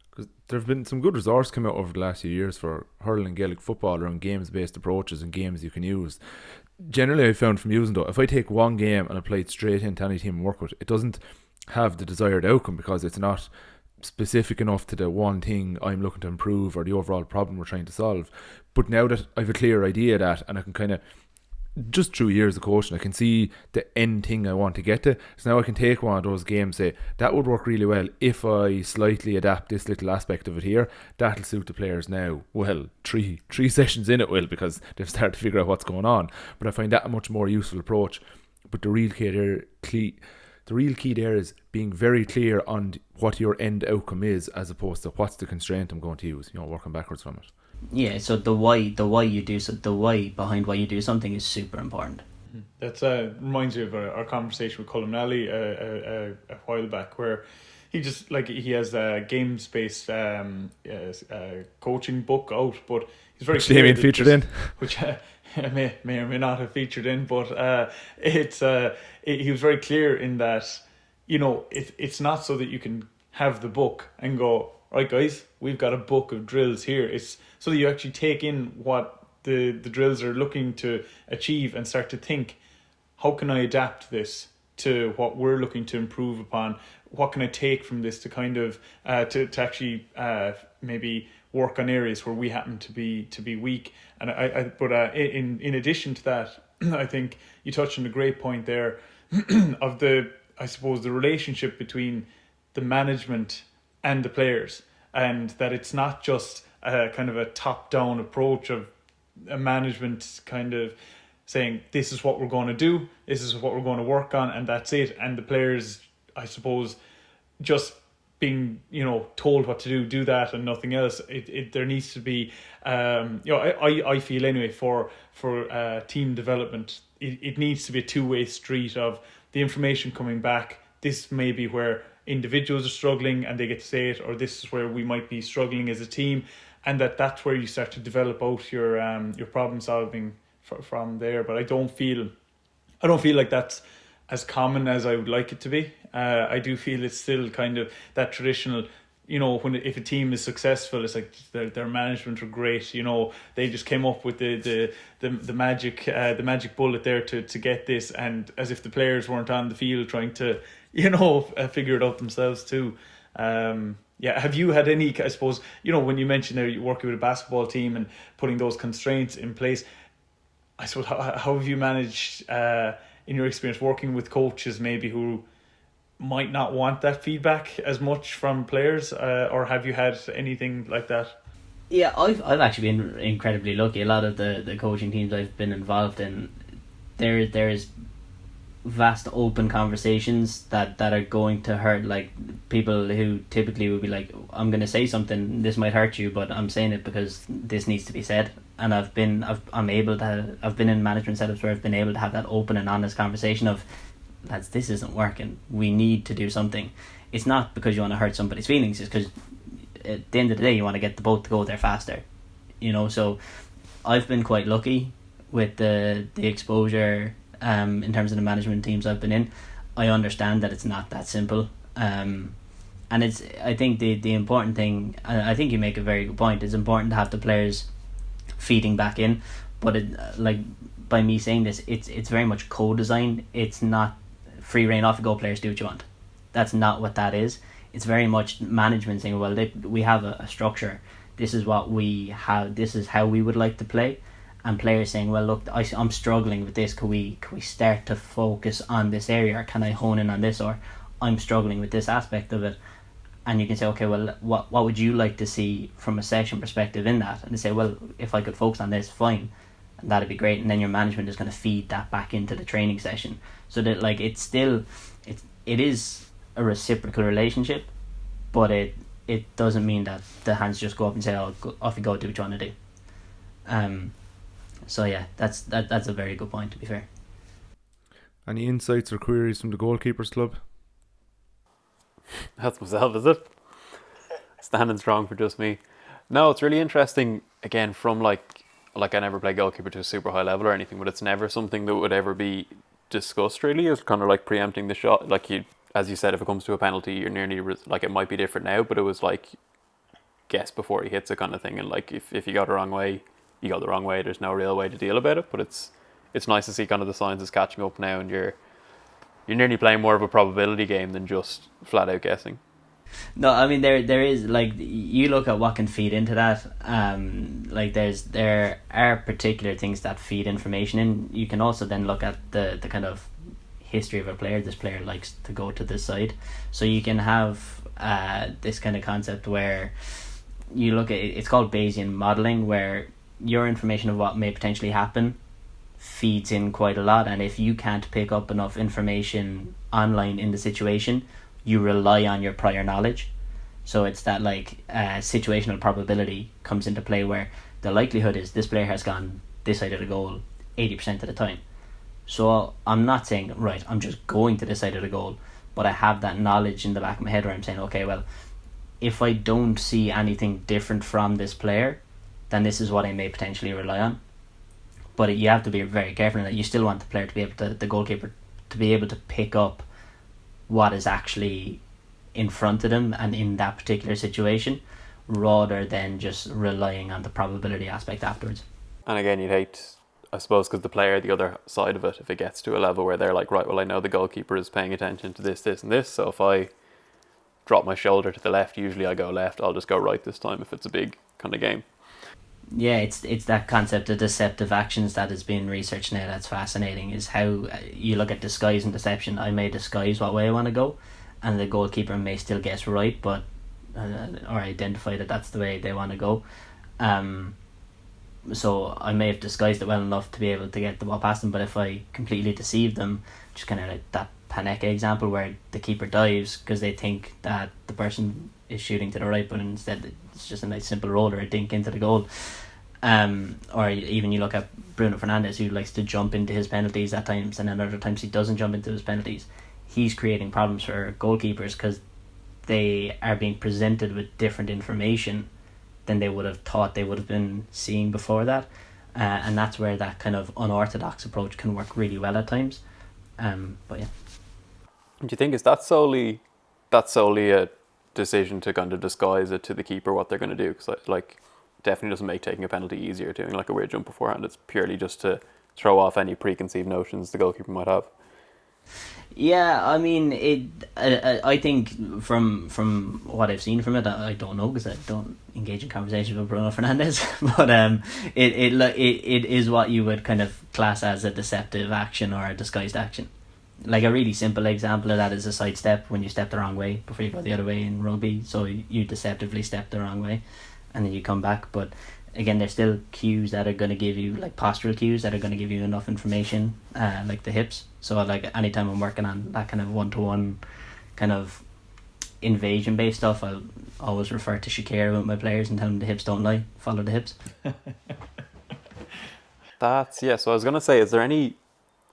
Because there have been some good resources come out over the last few years for hurling Gaelic football around games-based approaches and games you can use. Generally, I found from using though, if I take one game and apply it straight into any team and work with it, it doesn't have the desired outcome because it's not specific enough to the one thing I'm looking to improve or the overall problem we're trying to solve. But now that I have a clear idea of that, and I can kind of, just through years of coaching, I can see the end thing I want to get to. So now I can take one of those games, say, that would work really well if I slightly adapt this little aspect of it here. That'll suit the players now. Well, three sessions in it will, because they've started to figure out what's going on. But I find that a much more useful approach. But the real key there is being very clear on what your end outcome is, as opposed to what's the constraint I'm going to use, working backwards from it. Yeah, so the why you do, so the why behind why you do something is super important. That reminds me of our conversation with Colin Nally a while back, where he just he has a games based coaching book out, but he's very which Damien featured in, which may or may not have featured in, but he was very clear in that it's not so that you can have the book and go, right guys, we've got a book of drills here. It's so that you actually take in what the drills are looking to achieve and start to think, how can I adapt this to what we're looking to improve upon? What can I take from this to kind of to actually maybe work on areas where we happen to be weak? And in addition to that, I think you touched on a great point there of the relationship between the management and the players, and that it's not just a kind of a top-down approach of a management kind of saying, this is what we're going to do, this is what we're going to work on, and that's it. And the players, I suppose, just being told what to do that and nothing else. There needs to be I feel anyway for team development, it needs to be a two-way street of the information coming back. This may be where individuals are struggling and they get to say it, or this is where we might be struggling as a team, and that's where you start to develop out your problem solving from there. But I don't feel like that's as common as I would like it to be. I do feel it's still kind of that traditional, if a team is successful, it's like their management are great. They just came up with the magic bullet there to get this, and as if the players weren't on the field trying to figure it out themselves too. Have you had any, I suppose, when you mentioned there you're working with a basketball team and putting those constraints in place, I suppose, how have you managed in your experience working with coaches maybe who might not want that feedback as much from players, or have you had anything like that? Yeah, I've actually been incredibly lucky. A lot of the coaching teams I've been involved in, there is vast open conversations that are going to hurt, like people who typically would be like, I'm going to say something, this might hurt you, but I'm saying it because this needs to be said. And I've been in management setups where I've been able to have that open and honest conversation of, lads, this isn't working, we need to do something. It's not because you want to hurt somebody's feelings, it's because at the end of the day you want to get the boat to go there faster. So I've been quite lucky with the exposure in terms of the management teams I've been in. I understand that it's not that simple, and it's, I think the important thing, I think you make a very good point, it's important to have the players feeding back in, but by me saying this, it's very much co-design. It's not free reign, off you go, players, do what you want. That's not what that is. It's very much management saying, well, we have a structure, this is what we have, this is how we would like to play, and players saying, well, look, I'm struggling with this, can we start to focus on this area, or can I hone in on this, or I'm struggling with this aspect of it. And you can say, okay, well, what would you like to see from a session perspective in that? And they say, well, if I could focus on this, fine, and that'd be great. And then your management is going to feed that back into the training session, so that it is a reciprocal relationship, but it doesn't mean that the hands just go up and say, "Oh, go, off you go, do what you want to do." So yeah, that's a very good point, to be fair. Any insights or queries from the Goalkeepers Club? That's myself, is it? Standing strong for just me. No, it's really interesting. Again, from like I never play goalkeeper to a super high level or anything, but it's never something that would ever be discussed. Really, it's kind of like preempting the shot. Like you, as you said, if it comes to a penalty, you're nearly like it might be different now, but it was like guess before he hits it kind of thing. And like if you go the wrong way, you go the wrong way. There's no real way to deal about it. But it's nice to see kind of the signs is catching up now, and you're nearly playing more of a probability game than just flat out guessing. No, I mean there is, like, you look at what can feed into that. Like there are particular things that feed information in. You can also then look at the kind of history of a player. This player likes to go to this side, so you can have this kind of concept where you look at it's called Bayesian modeling, where your information of what may potentially happen feeds in quite a lot, and if you can't pick up enough information online in the situation, you rely on your prior knowledge. So it's that like situational probability comes into play, where the likelihood is this player has gone this side of the goal 80% of the time. So I'm not saying, right, I'm just going to this side of the goal, but I have that knowledge in the back of my head where I'm saying, okay, well, if I don't see anything different from this player, then this is what I may potentially rely on. But you have to be very careful in that. You still want the player to be able to, the goalkeeper, to be able to pick up what is actually in front of them and in that particular situation, rather than just relying on the probability aspect afterwards. And again, you'd hate, I suppose, because the player, the other side of it, if it gets to a level where they're like, right, well, I know the goalkeeper is paying attention to this, this, and this, so if I drop my shoulder to the left, usually I go left, I'll just go right this time if it's a big kind of game. Yeah, it's that concept of deceptive actions that is being researched now. That's fascinating. Is how you look at disguise and deception. I may disguise what way I want to go, and the goalkeeper may still guess right, but or identify that that's the way they want to go. So I may have disguised it well enough to be able to get the ball past them, but if I completely deceive them, just kind of like that Paneka example where the keeper dives because they think that the person is shooting to the right, but instead it's just a nice simple roll or a dink into the goal. Or even you look at Bruno Fernandes, who likes to jump into his penalties at times, and then other times he doesn't jump into his penalties. He's creating problems for goalkeepers because they are being presented with different information than they would have thought they would have been seeing before that. And that's where that kind of unorthodox approach can work really well at times. But yeah. Do you think is that solely a decision to kind of disguise it to the keeper what they're going to do? Because like definitely doesn't make taking a penalty easier doing like a weird jump beforehand. It's purely just to throw off any preconceived notions the goalkeeper might have. Yeah, I mean, I think from what I've seen from it, I don't know because I don't engage in conversations with Bruno Fernandes, but it is what you would kind of class as a deceptive action or a disguised action. Like a really simple example of that is a sidestep when you step the wrong way before you go the other way in rugby. So you deceptively step the wrong way, and then you come back. But again, there's still cues that are going to give you, like postural cues that are going to give you enough information, like the hips. So like anytime I'm working on that kind of one-to-one kind of invasion based stuff, I'll always refer to Shakira with my players and tell them the hips don't lie, follow the hips. So I was going to say, is there any,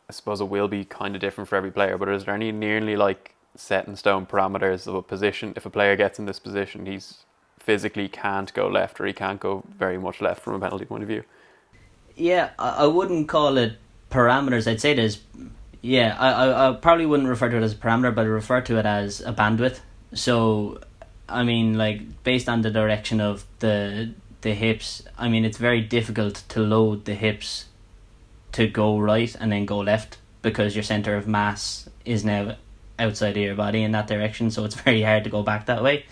I suppose it will be kind of different for every player, but is there any nearly like set in stone parameters of a position? If a player gets in this position, he's physically can't go left, or he can't go very much left from a penalty point of view? Yeah, I wouldn't call it parameters. I'd say there's, yeah, I probably wouldn't refer to it as a parameter, but I refer to it as a bandwidth. So, I mean, like, based on the direction of the hips, I mean, it's very difficult to load the hips to go right and then go left because your centre of mass is now outside of your body in that direction, so it's very hard to go back that way.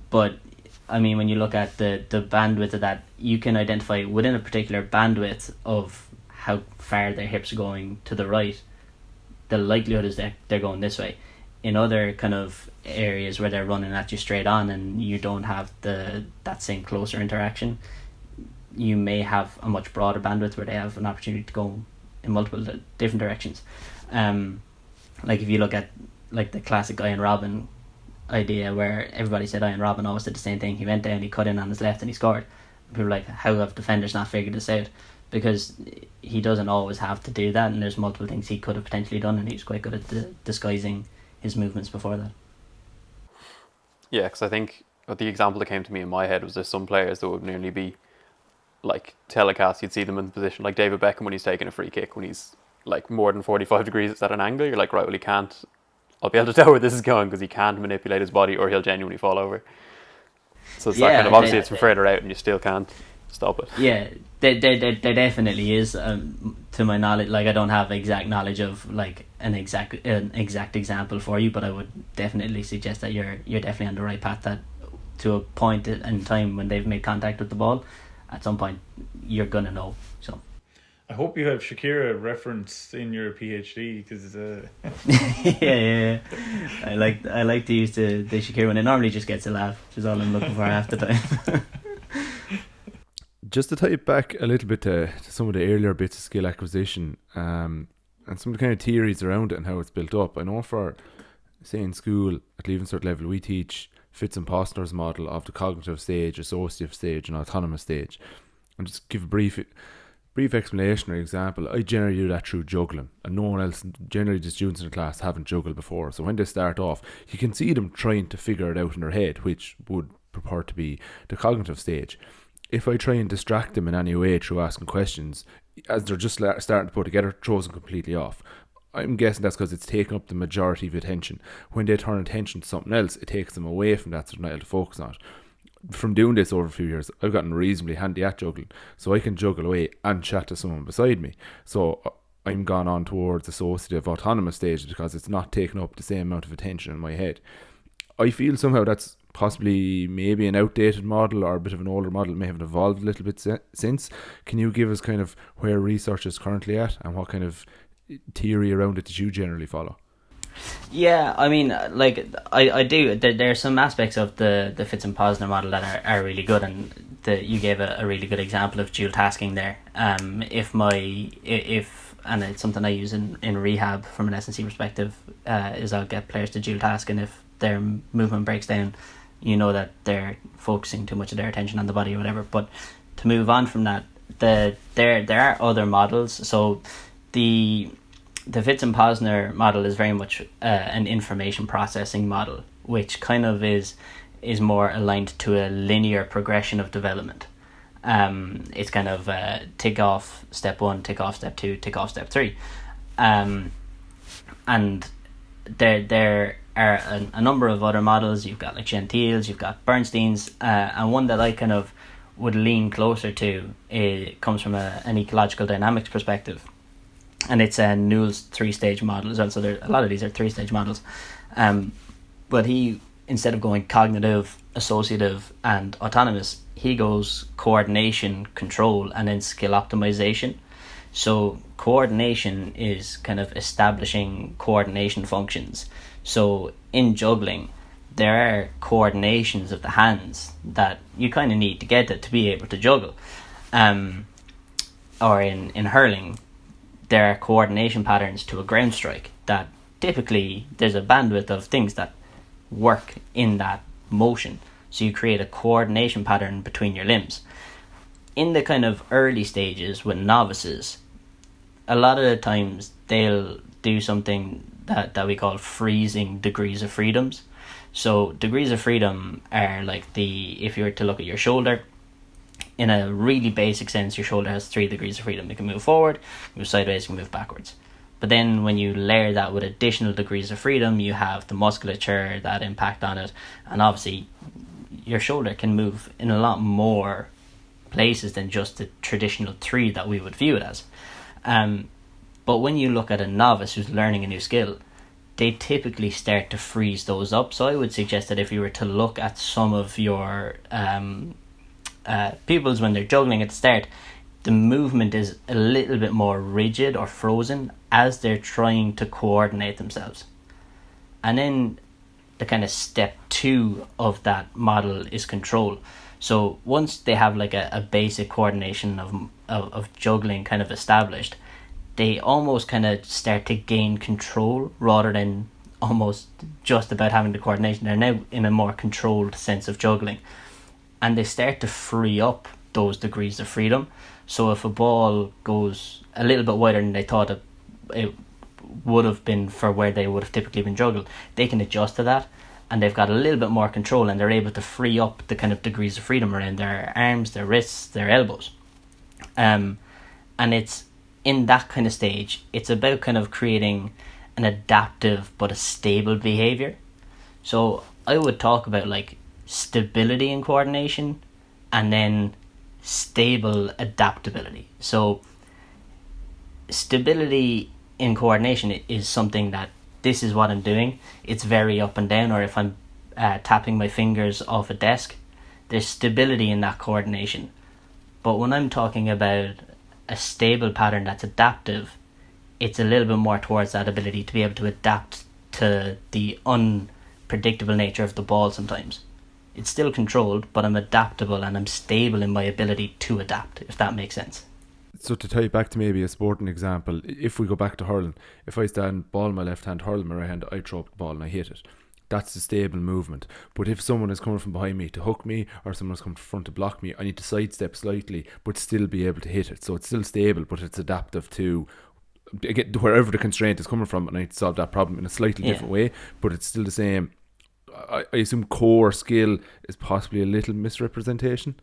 But I mean, when you look at the bandwidth of that, you can identify within a particular bandwidth of how far their hips are going to the right, the likelihood is that they're going this way. In other kind of areas where they're running at you straight on and you don't have that same closer interaction, you may have a much broader bandwidth where they have an opportunity to go in multiple different directions. Like if you look at like the classic Guy and Robin idea where everybody said Ian Robin always did the same thing. He went down, he cut in on his left and he scored. People were like, how have defenders not figured this out? Because he doesn't always have to do that, and there's multiple things he could have potentially done, and he was quite good at disguising his movements before that. Yeah, because I think the example that came to me in my head was there's some players that would nearly be like telecast. You'd see them in the position like David Beckham when he's taking a free kick, when he's like more than 45 degrees it's at an angle. You're like, right, well, he can't. I'll be able to tell where this is going because he can't manipulate his body, or he'll genuinely fall over. So it's that kind of, obviously it's from further out and you still can't stop it. Yeah, there definitely is. To my knowledge, like I don't have exact knowledge of like an exact example for you, but I would definitely suggest that you're definitely on the right path. That to a point in time when they've made contact with the ball, at some point you're gonna know. So I hope you have Shakira referenced in your PhD because yeah. I like to use the Shakira one. It normally just gets a laugh, which is all I'm looking for half the time. Just to tie it back a little bit to some of the earlier bits of skill acquisition, and some of the kind of theories around it and how it's built up. I know for, say in school at Leaving Cert level, we teach Fitz and Posner's model of the cognitive stage, associative stage and autonomous stage. And just give a brief explanation or example. I generally do that through juggling, and no one else, generally the students in the class haven't juggled before. So when they start off, you can see them trying to figure it out in their head, which would purport to be the cognitive stage. If I try and distract them in any way through asking questions, as they're just starting to put together, throws them completely off. I'm guessing that's because it's taking up the majority of attention. When they turn attention to something else, it takes them away from that, so they're not able to focus on it. From doing this over a few years, I've gotten reasonably handy at juggling, so I can juggle away and chat to someone beside me. So I'm gone on towards associative autonomous stages because it's not taking up the same amount of attention in my head. I feel somehow that's possibly maybe an outdated model or a bit of an older model. It may have evolved a little bit since. Can you give us kind of where research is currently at and what kind of theory around it that you generally follow? Yeah, I mean, like I do. There are some aspects of the Fitz and Posner model that are really good, and you gave a really good example of dual tasking there. If and it's something I use in rehab from an S&C perspective, is I'll get players to dual task, and if their movement breaks down, you know that they're focusing too much of their attention on the body or whatever. But to move on from that, there are other models. So the Fitz and Posner model is very much an information processing model, which kind of is more aligned to a linear progression of development. It's kind of tick off step 1, tick off step 2, tick off step 3, and there are a number of other models. You've got like Gentile's, you've got Bernstein's, and one that I kind of would lean closer to, it comes from an ecological dynamics perspective, and it's a Newell's 3-stage model as well. So a lot of these are 3-stage models, but he, instead of going cognitive, associative and autonomous, he goes coordination, control, and then skill optimization. So coordination is kind of establishing coordination functions. So in juggling, there are coordinations of the hands that you kind of need to get it to be able to juggle. Or in hurling, there are coordination patterns to a ground strike that typically there's a bandwidth of things that work in that motion. So you create a coordination pattern between your limbs. In the kind of early stages with novices, a lot of the times they'll do something that we call freezing degrees of freedoms. So degrees of freedom are like if you were to look at your shoulder, in a really basic sense, your shoulder has 3 degrees of freedom. It can move forward, move sideways, it can move backwards. But then when you layer that with additional degrees of freedom, you have the musculature that impact on it, and obviously your shoulder can move in a lot more places than just the traditional 3 that we would view it as. But when you look at a novice who's learning a new skill, they typically start to freeze those up. So I would suggest that if you were to look at some of your pupils when they're juggling at the start, the movement is a little bit more rigid or frozen as they're trying to coordinate themselves. And then the kind of step 2 of that model is control. So once they have like a basic coordination of juggling kind of established, they almost kind of start to gain control rather than almost just about having the coordination. They're now in a more controlled sense of juggling, and they start to free up those degrees of freedom. So if a ball goes a little bit wider than they thought it would have been for where they would have typically been juggled, they can adjust to that, and they've got a little bit more control, and they're able to free up the kind of degrees of freedom around their arms, their wrists, their elbows. And it's in that kind of stage, it's about kind of creating an adaptive but a stable behavior. So I would talk about like stability and coordination, and then stable adaptability. So stability in coordination is something that this is what I'm doing. It's very up and down, or if I'm tapping my fingers off a desk, there's stability in that coordination. But when I'm talking about a stable pattern that's adaptive, it's a little bit more towards that ability to be able to adapt to the unpredictable nature of the ball sometimes. It's still controlled, but I'm adaptable and I'm stable in my ability to adapt, if that makes sense. So to tie it back to maybe a sporting example, if we go back to hurling, if I stand ball in my left hand, hurl in my right hand, I throw up the ball and I hit it. That's a stable movement. But if someone is coming from behind me to hook me, or someone's coming to front to block me, I need to sidestep slightly but still be able to hit it. So it's still stable, but it's adaptive to, again, wherever the constraint is coming from, and I need to solve that problem in a slightly different way, but it's still the same. I assume core skill is possibly a little misrepresentation.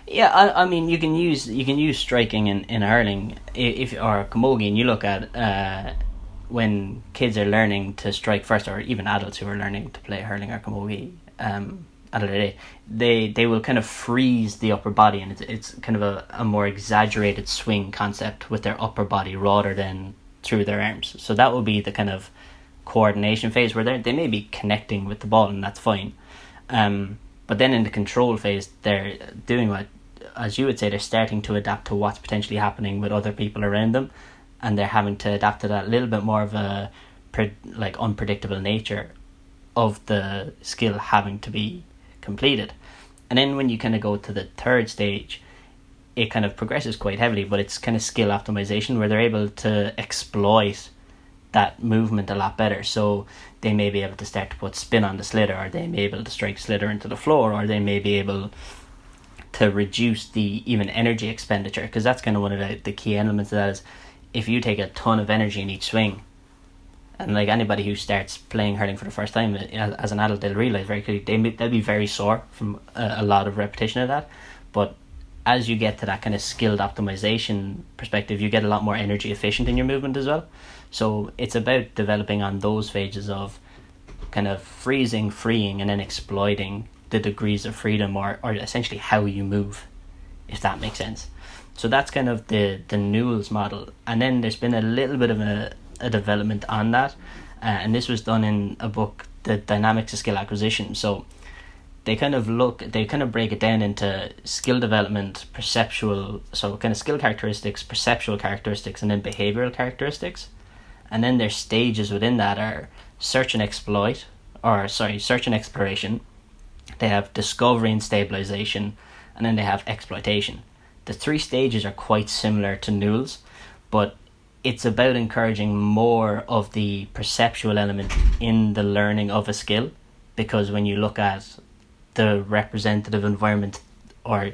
Yeah, I mean, you can use striking in hurling if or camogie, and you look at when kids are learning to strike first, or even adults who are learning to play hurling or camogie at a day, they will kind of freeze the upper body, and it's kind of a more exaggerated swing concept with their upper body rather than through their arms. So that will be the kind of coordination phase where they may be connecting with the ball, and that's fine. But then in the control phase, they're doing what, as you would say, they're starting to adapt to what's potentially happening with other people around them, and they're having to adapt to that little bit more of a unpredictable nature of the skill having to be completed. And then when you kind of go to the third stage, it kind of progresses quite heavily, but it's kind of skill optimization where they're able to exploit that movement a lot better. So they may be able to start to put spin on the sliotar, or they may be able to strike sliotar into the floor, or they may be able to reduce the even energy expenditure, because that's kind of one of the key elements of that is if you take a ton of energy in each swing, and like anybody who starts playing hurling for the first time as an adult, they'll realise very quickly they'll be very sore from a lot of repetition of that. But as you get to that kind of skilled optimization perspective, you get a lot more energy efficient in your movement as well. So it's about developing on those phases of kind of freezing, freeing, and then exploiting the degrees of freedom, or essentially how you move, if that makes sense. So that's kind of the Newell's model. And then there's been a little bit of a development on that. And this was done in a book, The Dynamics of Skill Acquisition. So they kind of break it down into skill development, perceptual, so kind of skill characteristics, perceptual characteristics, and then behavioral characteristics. And then their stages within that are search and exploration. They have discovery and stabilization, and then they have exploitation. The three stages are quite similar to Newell's, but it's about encouraging more of the perceptual element in the learning of a skill, because when you look at the representative environment, or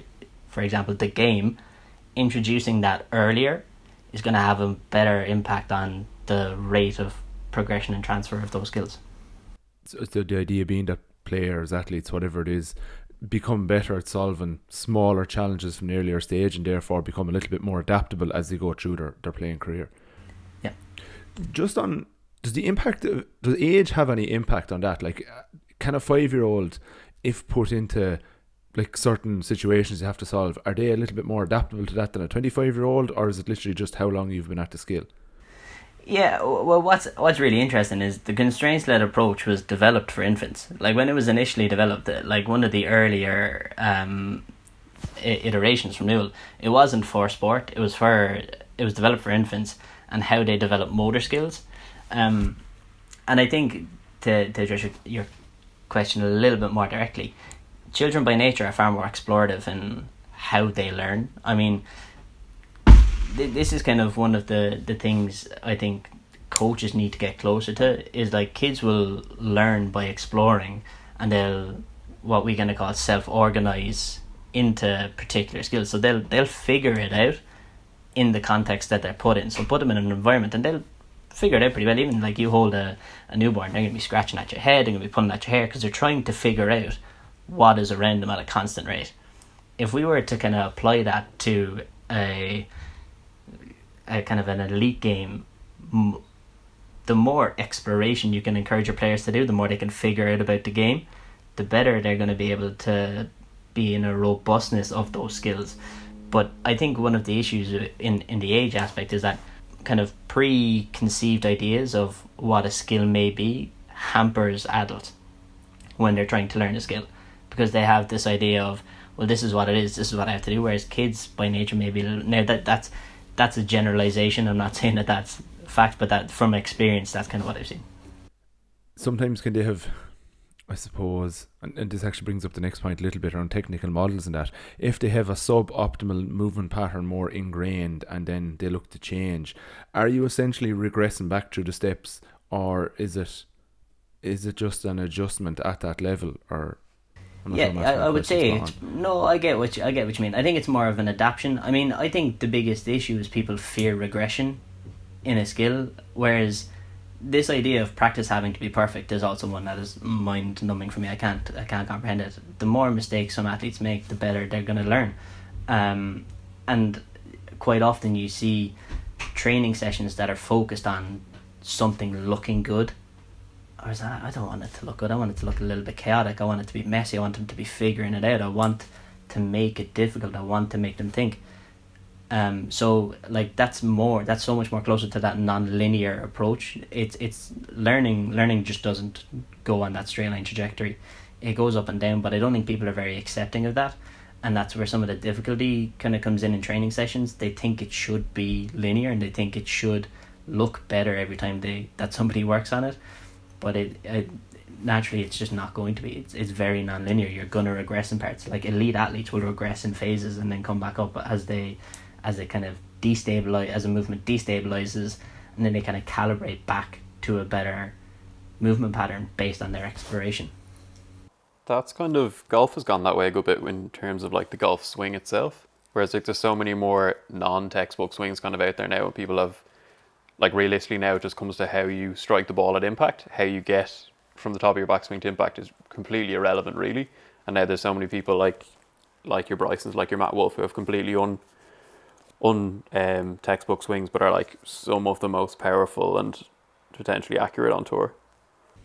for example the game, introducing that earlier is going to have a better impact on the rate of progression and transfer of those skills. So the idea being that players, athletes, whatever it is, become better at solving smaller challenges from an earlier stage, and therefore become a little bit more adaptable as they go through their playing career. Yeah. Just on, does age have any impact on that? Like, can a 5-year-old, if put into like certain situations you have to solve, are they a little bit more adaptable to that than a 25-year-old, or is it literally just how long you've been at the skill? Yeah, well, what's really interesting is the constraints-led approach was developed for infants. Like when it was initially developed, like one of the earlier iterations from Newell, it wasn't for sport. It was developed for infants and how they develop motor skills. And I think to address your question a little bit more directly, children by nature are far more explorative in how they learn. I mean, this is kind of one of the things I think coaches need to get closer to is like kids will learn by exploring, and they'll what we're going to call self-organize into particular skills. So they'll figure it out in the context that they're put in. So put them in an environment and they'll figure it out pretty well. Even like you hold a newborn, they're going to be scratching at your head, they're going to be pulling at your hair because they're trying to figure out what is around them at a constant rate. If we were to kind of apply that to a kind of an elite game, the more exploration you can encourage your players to do, the more they can figure out about the game, the better they're going to be able to be in a robustness of those skills. But I think one of the issues in the age aspect is that kind of preconceived ideas of what a skill may be hampers adults when they're trying to learn a skill, because they have this idea of, well, this is what it is, this is what I have to do, whereas kids by nature maybe, now that's a generalization, I'm not saying that that's fact, but that from experience that's kind of what I've seen. Sometimes can they have, I suppose, and this actually brings up the next point a little bit around technical models and that, if they have a suboptimal movement pattern more ingrained and then they look to change, are you essentially regressing back through the steps, or is it just an adjustment at that level? Or I would say no. I get what you mean. I think it's more of an adaptation. I mean, I think the biggest issue is people fear regression in a skill, whereas this idea of practice having to be perfect is also one that is mind numbing for me. I can't comprehend it. The more mistakes some athletes make, the better they're going to learn, and quite often you see training sessions that are focused on something looking good. Or is that, I don't want it to look good, I want it to look a little bit chaotic, I want it to be messy, I want them to be figuring it out, I want to make it difficult, I want to make them think. So like that's so much more closer to that non-linear approach. It's learning just doesn't go on that straight line trajectory. It goes up and down, but I don't think people are very accepting of that, and that's where some of the difficulty kind of comes in training sessions. They think it should be linear and they think it should look better every time that somebody works on it. But it naturally it's just not going to be. It's very non-linear. You're going to regress in parts. Like elite athletes will regress in phases and then come back up as they kind of destabilize, as a movement destabilizes, and then they kind of calibrate back to a better movement pattern based on their exploration. That's kind of, golf has gone that way a good bit in terms of like the golf swing itself. Whereas like there's so many more non-textbook swings kind of out there now, and people have, like realistically now it just comes to how you strike the ball at impact. How you get from the top of your backswing to impact is completely irrelevant really. And now there's so many people like your Brysons, like your Matt Wolf, who have completely textbook swings, but are like some of the most powerful and potentially accurate on tour.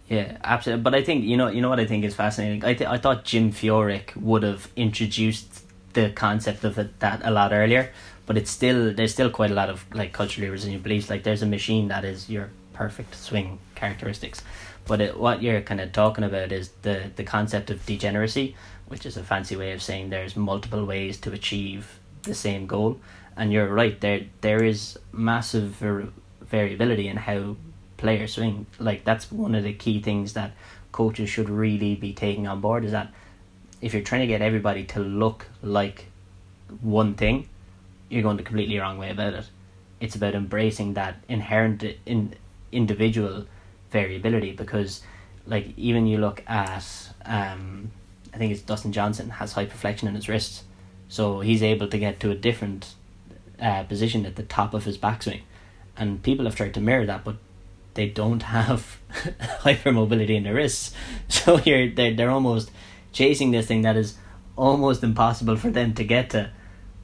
Yeah, absolutely. But I think you know what I think is fascinating. I thought Jim Furyk would have introduced the concept of that a lot earlier, but there's still quite a lot of like culturally resilient beliefs. Like there's a machine that is your perfect swing characteristics, but what you're kind of talking about is the concept of degeneracy, which is a fancy way of saying there's multiple ways to achieve the same goal. And you're right, there is massive variability in how players swing. Like that's one of the key things that coaches should really be taking on board, is that if you're trying to get everybody to look like one thing, you're going the completely wrong way about it. It's about embracing that inherent individual variability, because like even you look at I think it's Dustin Johnson has hyperflexion in his wrists, so he's able to get to a different position at the top of his backswing, and people have tried to mirror that, but they don't have hypermobility in their wrists, so they're almost chasing this thing that is almost impossible for them to get to,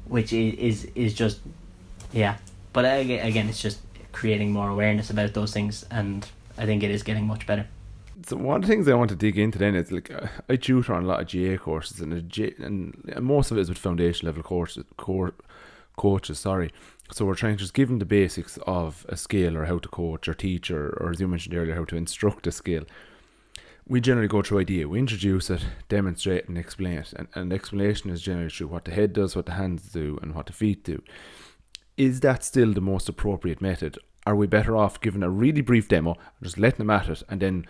which is just, yeah. But again, it's just creating more awareness about those things, and I think it is getting much better. So one of the things I want to dig into then is like I tutor on a lot of GA courses, and most of it is with foundation level coaches. So we're trying to just give them the basics of a skill, or how to coach or teach, or as you mentioned earlier, how to instruct a skill. We generally go through idea, we introduce it, demonstrate and explain it, and the explanation is generally through what the head does, what the hands do, and what the feet do. Is that still the most appropriate method? Are we better off giving a really brief demo, just letting them at it, and then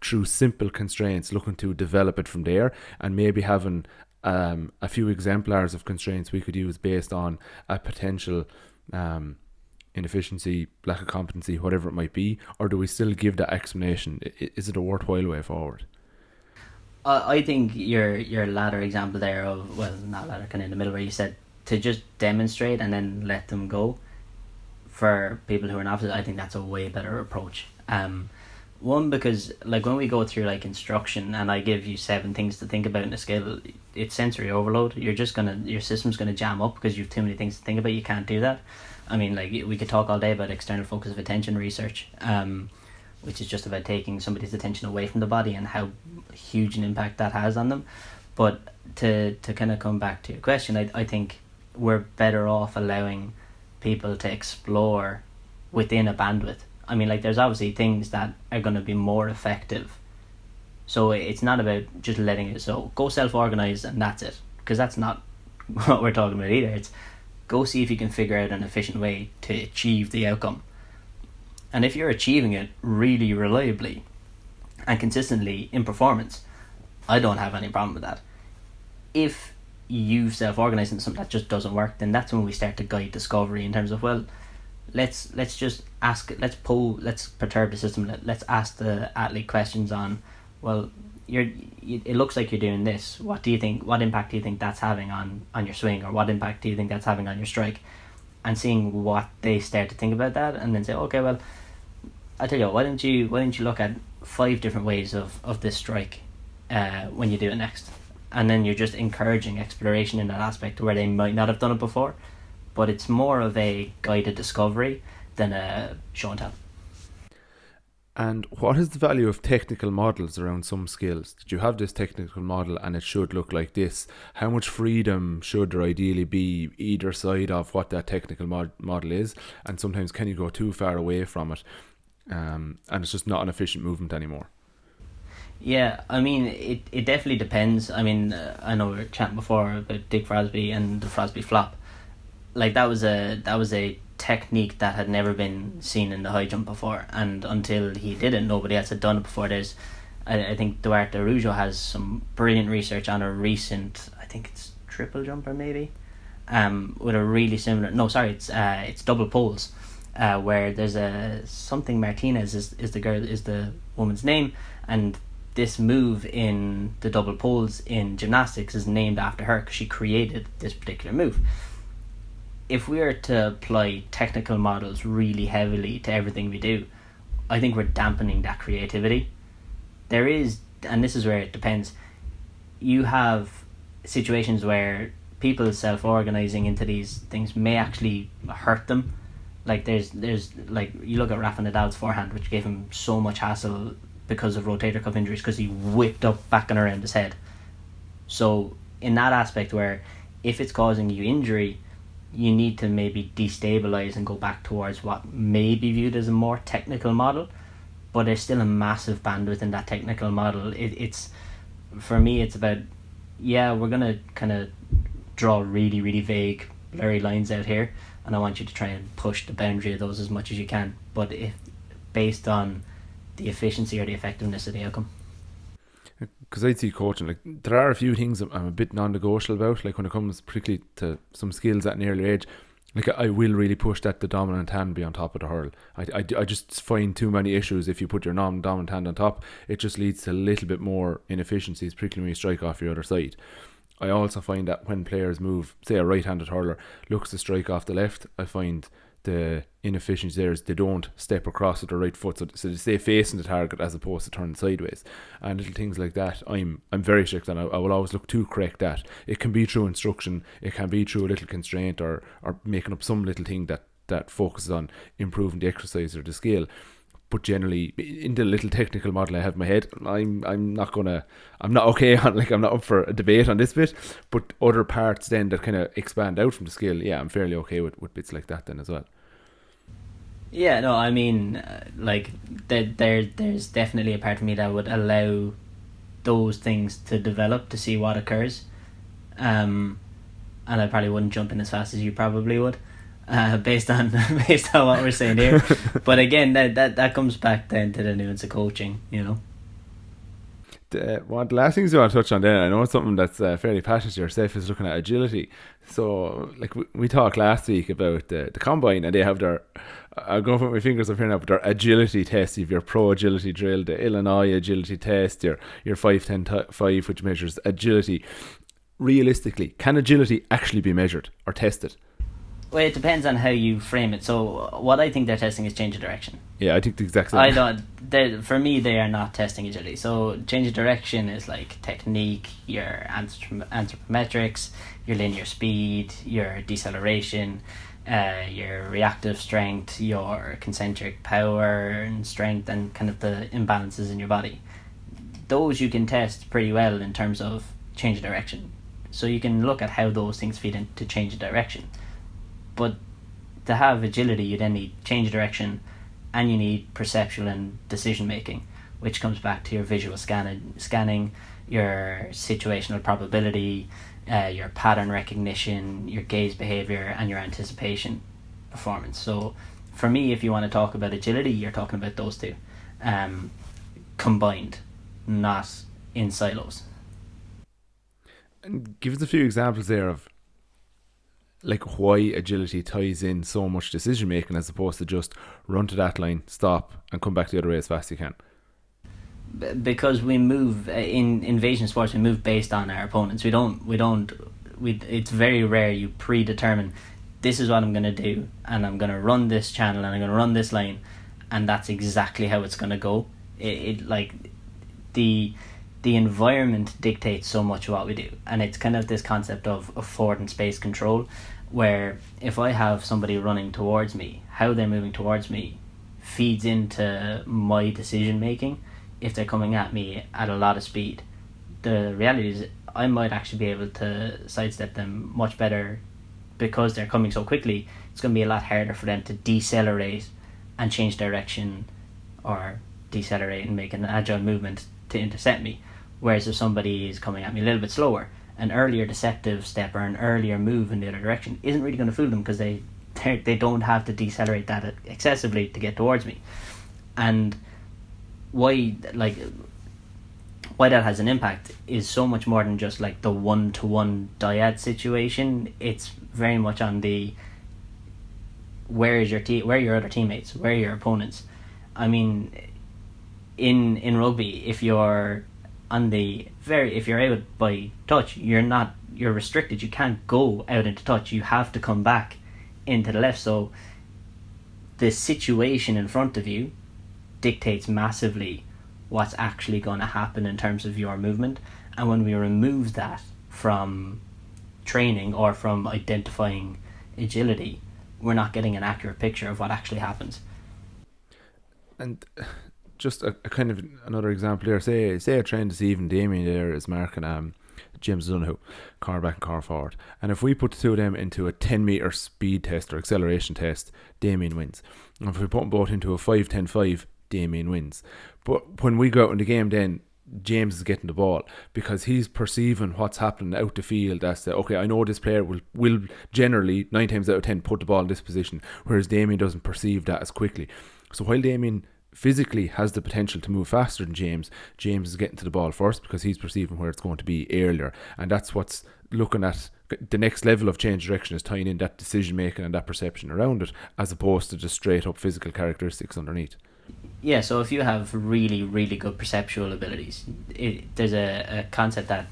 through simple constraints looking to develop it from there, and maybe having a few exemplars of constraints we could use based on a potential inefficiency, lack of competency, whatever it might be, or do we still give that explanation? Is it a worthwhile way forward? I think your latter example there of, well, not latter, kind of in the middle, where you said to just demonstrate and then let them go, for people who are novices, I think that's a way better approach. One, because like when we go through like instruction and I give you 7 things to think about in a skill, it's sensory overload. Your system's gonna jam up because you have too many things to think about. You can't do that. I mean, like, we could talk all day about external focus of attention research, which is just about taking somebody's attention away from the body and how huge an impact that has on them. But to kind of come back to your question, I think we're better off allowing people to explore within a bandwidth. I mean, like, there's obviously things that are going to be more effective. So it's not about just letting it, so go self-organize and that's it. Because that's not what we're talking about either. It's go see if you can figure out an efficient way to achieve the outcome. And if you're achieving it really reliably and consistently in performance, I don't have any problem with that. If you self-organize into something that just doesn't work, then that's when we start to guide discovery in terms of, well, let's just ask, let's perturb the system, let's ask the athlete questions on, well, it looks like you're doing this, what impact do you think that's having on your swing, or what impact do you think that's having on your strike, and seeing what they start to think about that, and then say, okay, well, I tell you what, why don't you look at 5 different ways of this strike when you do it next. And then you're just encouraging exploration in that aspect where they might not have done it before, but it's more of a guided discovery than a show and tell. And what is the value of technical models around some skills? Did you have this technical model and it should look like this? How much freedom should there ideally be either side of what that technical model is? And sometimes can you go too far away from it and it's just not an efficient movement anymore? Yeah, I mean, it definitely depends. I mean, I know we were chatting before about Dick Frosby and the Frosby flop. Like, that was a technique that had never been seen in the high jump before, and until he did it, nobody else had done it before. I think Duarte Arujo has some brilliant research on a recent, I think it's triple jumper maybe, with a really similar. No, sorry, it's double poles, where there's something Martinez is the woman's name, and this move in the double poles in gymnastics is named after her because she created this particular move. If we were to apply technical models really heavily to everything we do, I think we're dampening that creativity. There is, and this is where it depends, you have situations where people self-organizing into these things may actually hurt them. Like there's like, you look at Rafa Nadal's forehand, which gave him so much hassle because of rotator cuff injuries, because he whipped up back and around his head. So in that aspect, where if it's causing you injury, you need to maybe destabilize and go back towards what may be viewed as a more technical model, but there's still a massive bandwidth in that technical model. It's for me, it's about, yeah, we're gonna kind of draw really, really vague, blurry lines out here, and I want you to try and push the boundary of those as much as you can, but if based on the efficiency or the effectiveness of the outcome. Because I'd see coaching, like, there are a few things I'm a bit non-negotiable about, like when it comes particularly to some skills at an early age. Like, I will really push that the dominant hand be on top of the hurl. I just find too many issues if you put your non-dominant hand on top. It just leads to a little bit more inefficiencies, particularly when you strike off your other side. I also find that when players move, say a right-handed hurler looks to strike off the left, I find the inefficiency there is they don't step across with their right foot, so they stay facing the target as opposed to turning sideways, and little things like that. I'm very strict, and I will always look to correct that. It can be through instruction, it can be through a little constraint, or making up some little thing that focuses on improving the exercise or the skill. But generally, in the little technical model I have in my head, I'm not okay on, like, I'm not up for a debate on this bit. But other parts then that kind of expand out from the skill, yeah, I'm fairly okay with bits like that then as well. Yeah, no, I mean, like, there's definitely a part of me that would allow those things to develop to see what occurs, and I probably wouldn't jump in as fast as you probably would. Based on what we're saying here, but again, that comes back then to the nuance of coaching, you know. One of the last things you want to touch on then, I know it's something that's fairly passionate to yourself, is looking at agility. So, like we talked last week about the combine, and they have their, I'm going to put my fingers up here now, but their agility test. You have your pro agility drill, the Illinois agility test, your 5-10-5, which measures agility. Realistically, can agility actually be measured or tested? Well, it depends on how you frame it. So what I think they're testing is change of direction. Yeah, I think the exact same. I don't. For me, they are not testing agility. So change of direction is like technique, your anthropometrics, your linear speed, your deceleration, your reactive strength, your concentric power and strength, and kind of the imbalances in your body. Those you can test pretty well in terms of change of direction. So you can look at how those things feed into change of direction. But to have agility, you then need change of direction, and you need perceptual and decision making, which comes back to your visual scanning, your situational probability, your pattern recognition, your gaze behavior, and your anticipation performance. So for me, if you want to talk about agility, you're talking about those two combined, not in silos. And give us a few examples there of like why agility ties in so much decision making as opposed to just run to that line, stop, and come back the other way as fast as you can. Because we move in invasion sports, we move based on our opponents. It's very rare you predetermine this is what I'm going to do, and I'm going to run this channel, and I'm going to run this line, and that's exactly how it's going to go. It like the environment dictates so much of what we do, and it's kind of this concept of forward and space control, where if I have somebody running towards me, how they're moving towards me feeds into my decision making. If they're coming at me at a lot of speed, the reality is I might actually be able to sidestep them much better because they're coming so quickly. It's going to be a lot harder for them to decelerate and change direction, or decelerate and make an agile movement to intercept me. Whereas if somebody is coming at me a little bit slower, an earlier deceptive step or an earlier move in the other direction isn't really going to fool them, because they don't have to decelerate that excessively to get towards me. And why that has an impact is so much more than just like the one-to-one dyad situation. It's very much on the where are your other teammates, where are your opponents. I mean, in rugby, if you're out by touch, you're restricted. You can't go out into touch. You have to come back into the left. So the situation in front of you dictates massively what's actually going to happen in terms of your movement. And when we remove that from training or from identifying agility, we're not getting an accurate picture of what actually happens. And just a kind of another example here, say a train this evening, Damien there is marking James Dunton, cornerback and corner forward, and if we put the two of them into a 10 metre speed test or acceleration test, Damien wins. And if we put them both into a 5-10-5, Damien wins. But when we go out in the game, then James is getting the ball because he's perceiving what's happening out the field as to, okay, I know this player will generally 9 times out of 10 put the ball in this position, whereas Damien doesn't perceive that as quickly. So while Damien physically has the potential to move faster than James is getting to the ball first because he's perceiving where it's going to be earlier. And that's what's looking at the next level of change direction, is tying in that decision making and that perception around it, as opposed to just straight up physical characteristics underneath. Yeah, so if you have really, really good perceptual abilities, there's a concept that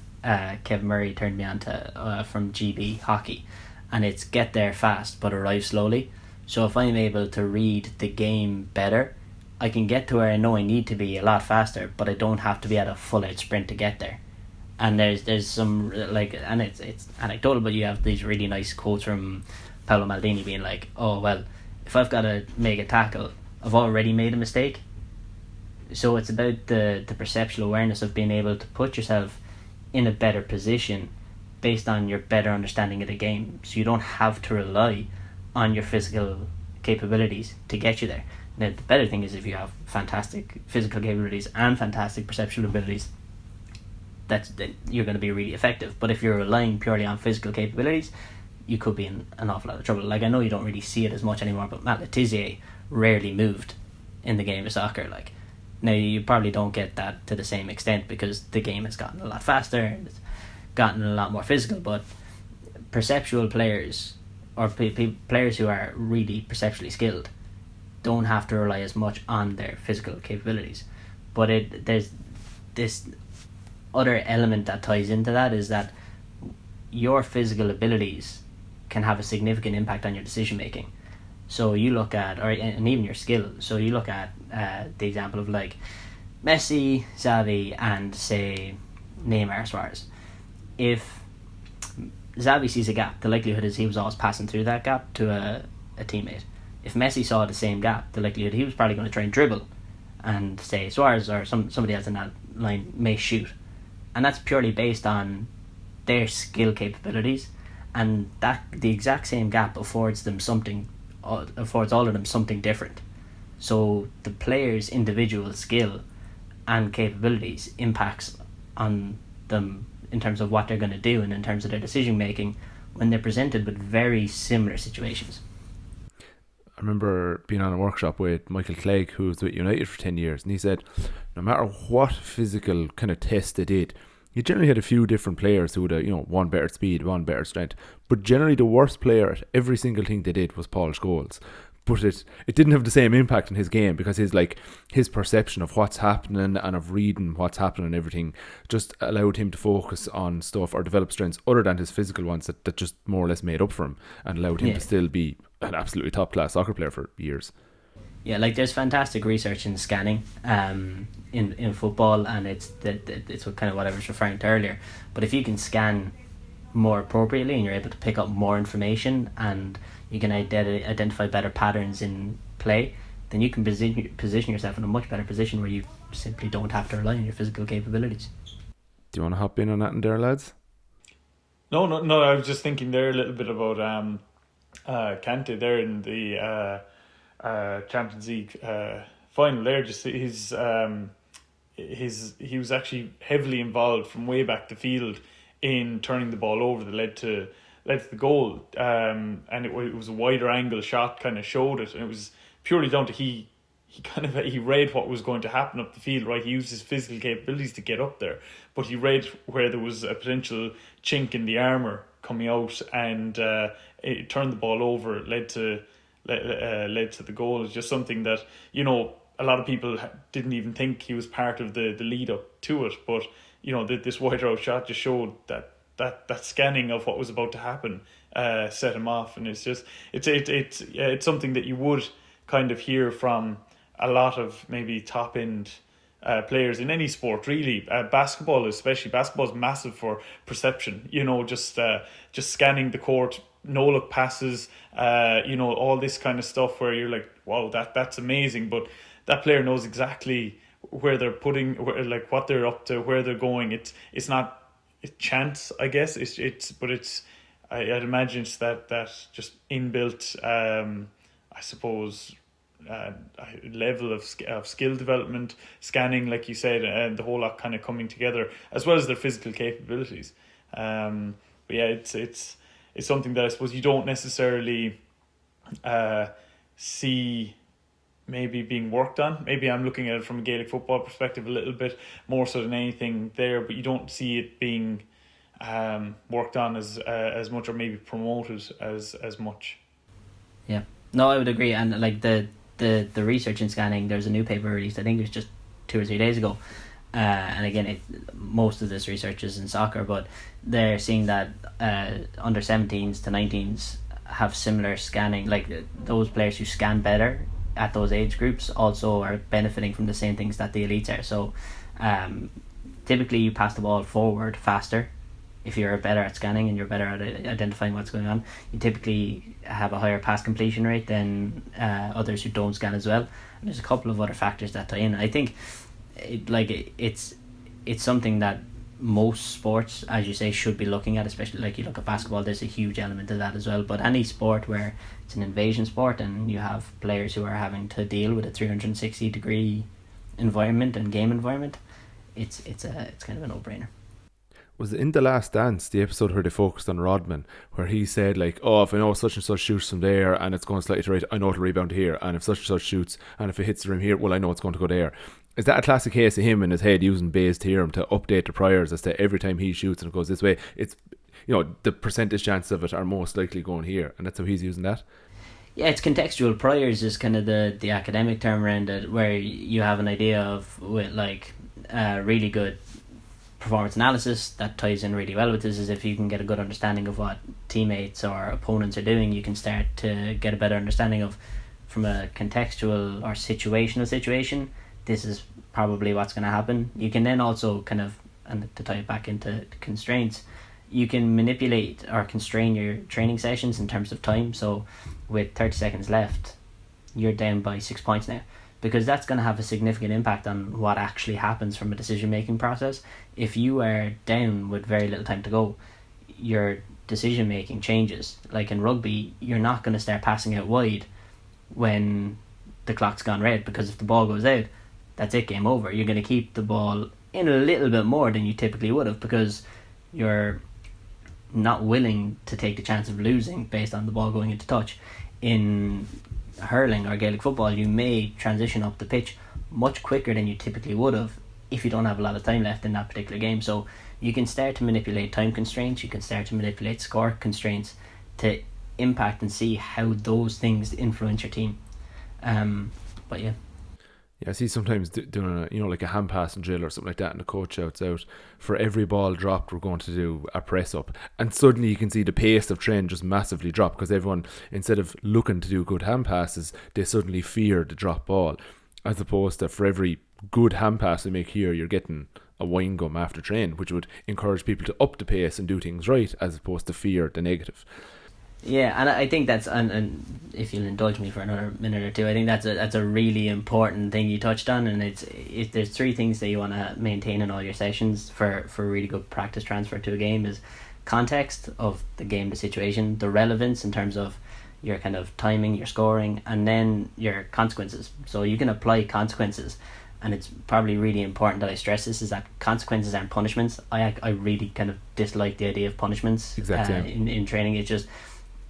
Kevin Murray turned me on to from GB hockey, and it's get there fast but arrive slowly. So if I'm able to read the game better, I can get to where I know I need to be a lot faster, but I don't have to be at a full out sprint to get there. And there's some like, and it's anecdotal, but you have these really nice quotes from Paolo Maldini being like, oh well, if I've got to make a tackle, I've already made a mistake. So it's about the perceptual awareness of being able to put yourself in a better position based on your better understanding of the game, so you don't have to rely on your physical capabilities to get you there. Now, the better thing is if you have fantastic physical capabilities and fantastic perceptual abilities, that you're going to be really effective. But if you're relying purely on physical capabilities, you could be in an awful lot of trouble. Like, I know you don't really see it as much anymore, but Matt Letizia rarely moved in the game of soccer. Like, Now, you probably don't get that to the same extent because the game has gotten a lot faster and it's gotten a lot more physical, but perceptual players or players who are really perceptually skilled don't have to rely as much on their physical capabilities. But there's this other element that ties into that, is that your physical abilities can have a significant impact on your decision making. So you look at, and even your skill. So you look at the example of like Messi, Xavi, and say Neymar, Suarez. If Xavi sees a gap, the likelihood is he was always passing through that gap to a teammate. If Messi saw the same gap, the likelihood he was probably going to try and dribble, and say Suarez or somebody else in that line may shoot. And that's purely based on their skill capabilities, and that the exact same gap affords all of them something different. So the player's individual skill and capabilities impacts on them in terms of what they're going to do and in terms of their decision making when they're presented with very similar situations. I remember being on a workshop with Michael Clegg, who was with United for 10 years, and he said no matter what physical kind of test they did, you generally had a few different players who had one better speed, one better strength, but generally the worst player at every single thing they did was Paul Scholes. But it didn't have the same impact in his game because his perception of what's happening and of reading what's happening and everything just allowed him to focus on stuff or develop strengths other than his physical ones that just more or less made up for him and allowed him to still be an absolutely top class soccer player for years. Yeah, like there's fantastic research in scanning in football, and it's kind of what I was referring to earlier. But if you can scan more appropriately and you're able to pick up more information and you can identify better patterns in play, then you can position yourself in a much better position where you simply don't have to rely on your physical capabilities. Do you want to hop in on that in there, lads? No. I was just thinking there a little bit about Kante there in the Champions League final. There, just he was actually heavily involved from way back the field in turning the ball over that led to the goal. And it was a wider angle shot, kind of showed it, and it was purely down to he read what was going to happen up the field, right? He used his physical capabilities to get up there, but he read where there was a potential chink in the armour coming out, and it turned the ball over. It led to the goal. It's just something that a lot of people didn't even think he was part of the lead up to it, but this wider out shot just showed that scanning of what was about to happen set him off. And it's just it's something that you would kind of hear from a lot of maybe top end players in any sport, really. Basketball especially. Basketball is massive for perception, just scanning the court, no look passes, all this kind of stuff where you're like, wow, that's amazing, but that player knows exactly where they're putting, what they're up to, where they're going. It's not chance, I guess. I'd imagine it's that just inbuilt, I suppose, level of skill development, scanning, like you said, and the whole lot kind of coming together, as well as their physical capabilities. But yeah, it's something that I suppose you don't necessarily see maybe being worked on. Maybe I'm looking at it from a Gaelic football perspective a little bit more so than anything there, but you don't see it being worked on as much, or maybe promoted as much. Yeah, no, I would agree. And like the research in scanning, there's a new paper released, I think it was just 2 or 3 days ago, and again, most of this research is in soccer, but they're seeing that under 17s to 19s have similar scanning, like those players who scan better at those age groups also are benefiting from the same things that the elites are. So typically you pass the ball forward faster if you're better at scanning and you're better at identifying what's going on. You typically have a higher pass completion rate than others who don't scan as well. And there's a couple of other factors that tie in. I think it's something that most sports, as you say, should be looking at, especially like you look at basketball, there's a huge element of that as well. But any sport where it's an invasion sport and you have players who are having to deal with a 360 degree environment and game environment, it's kind of a no-brainer. Was it in The Last Dance, the episode where they focused on Rodman, where he said like, oh, if I know such and such shoots from there and it's going slightly to right, I know it'll rebound to here, and if such and such shoots and if it hits the rim here, well, I know it's going to go there. Is that a classic case of him in his head using Bayes' theorem to update the priors as to every time he shoots and it goes this way, it's, the percentage chances of it are most likely going here, and that's how he's using that? Yeah, it's contextual priors is kind of the academic term around it, where you have an idea of with like really good performance analysis that ties in really well with this. Is if you can get a good understanding of what teammates or opponents are doing, you can start to get a better understanding of, from a contextual or situational situation, this is probably what's going to happen. You can then also kind of, and to tie it back into constraints, you can manipulate or constrain your training sessions in terms of time. So with 30 seconds left, you're down by 6 points now, because that's going to have a significant impact on what actually happens from a decision-making process. If you are down with very little time to go, your decision-making changes. Like in rugby, you're not going to start passing out wide when the clock's gone red, because if the ball goes out, that's it, game over. You're going to keep the ball in a little bit more than you typically would have, because you're not willing to take the chance of losing based on the ball going into touch. In hurling or Gaelic football, you may transition up the pitch much quicker than you typically would have if you don't have a lot of time left in that particular game. So you can start to manipulate time constraints, you can start to manipulate score constraints to impact and see how those things influence your team. But yeah. Yeah, I see sometimes doing like a hand passing drill or something like that, and the coach shouts out, for every ball dropped, we're going to do a press up. And suddenly you can see the pace of train just massively drop, because everyone, instead of looking to do good hand passes, they suddenly fear the drop ball. As opposed to, for every good hand pass they make here, you're getting a wine gum after train, which would encourage people to up the pace and do things right, as opposed to fear the negative. Yeah, and I think that's, and if you'll indulge me for another minute or two, I think that's a really important thing you touched on, and there's three things that you want to maintain in all your sessions for really good practice transfer to a game: is context of the game, the situation, the relevance in terms of your kind of timing, your scoring, and then your consequences. So you can apply consequences, and it's probably really important that I stress this, is that consequences aren't punishments. I really kind of dislike the idea of punishments. Exactly. In training. It just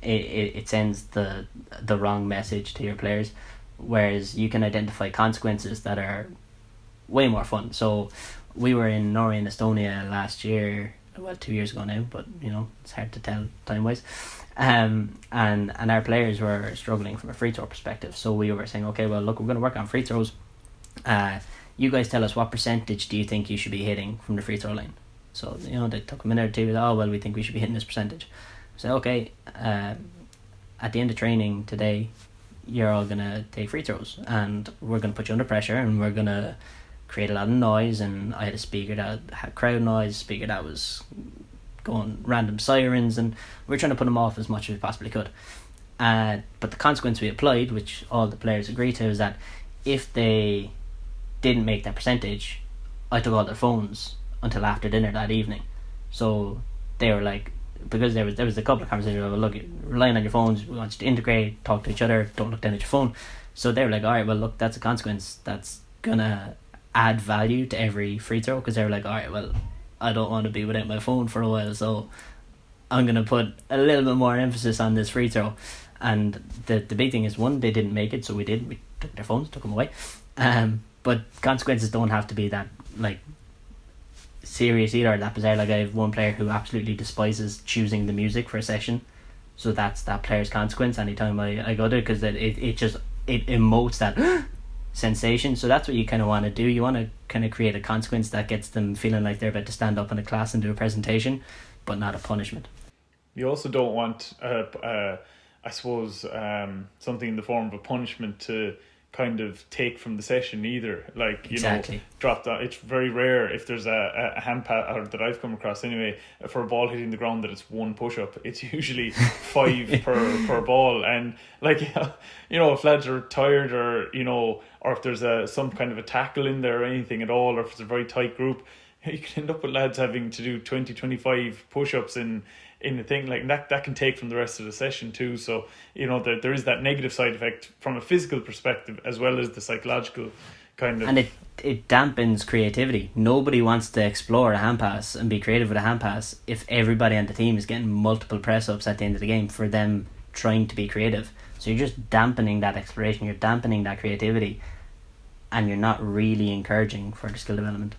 it sends the wrong message to your players, whereas you can identify consequences that are way more fun. So we were in Norway and Estonia last year, 2 years ago now, but it's hard to tell time wise, and our players were struggling from a free throw perspective. So we were saying, okay, well look, we're going to work on free throws. You guys tell us, what percentage do you think you should be hitting from the free throw line? So they took a minute or two. Oh well, we think we should be hitting this percentage. So okay, at the end of training today, you're all gonna take free throws, and we're gonna put you under pressure, and we're gonna create a lot of noise. And I had a speaker that had crowd noise, speaker that was going random sirens, and we're trying to put them off as much as we possibly could. But the consequence we applied, which all the players agreed to, is that if they didn't make that percentage, I took all their phones until after dinner that evening. So they were like, because there was a couple of conversations about, look, relying on your phones, we want you to integrate, talk to each other, don't look down at your phone. So they were like, all right, well look, that's a consequence that's gonna add value to every free throw, because they were like, all right, well I don't want to be without my phone for a while, so I'm gonna put a little bit more emphasis on this free throw. And the big thing is, one, they didn't make it, so we took their phones, took them away. But consequences don't have to be that like serious either, that bizarre. Like I have one player who absolutely despises choosing the music for a session, so that's that player's consequence anytime I go there, because it just emotes that sensation. So that's what you kind of want to do. You want to kind of create a consequence that gets them feeling like they're about to stand up in a class and do a presentation, but not a punishment. You also don't want I suppose something in the form of a punishment to kind of take from the session either. Like, exactly. Drop that. It's very rare if there's a hand pat, or that I've come across anyway, for a ball hitting the ground, that it's one push up. It's usually 5 per ball. And like, if lads are tired, or or if there's some kind of a tackle in there or anything at all, or if it's a very tight group, you can end up with lads having to do 20-25 push-ups in the thing like that can take from the rest of the session too. So there is that negative side effect from a physical perspective, as well as the psychological kind of, and it dampens creativity. Nobody wants to explore a hand pass and be creative with a hand pass if everybody on the team is getting multiple press ups at the end of the game for them trying to be creative. So you're just dampening that exploration, you're dampening that creativity, and you're not really encouraging further skill development.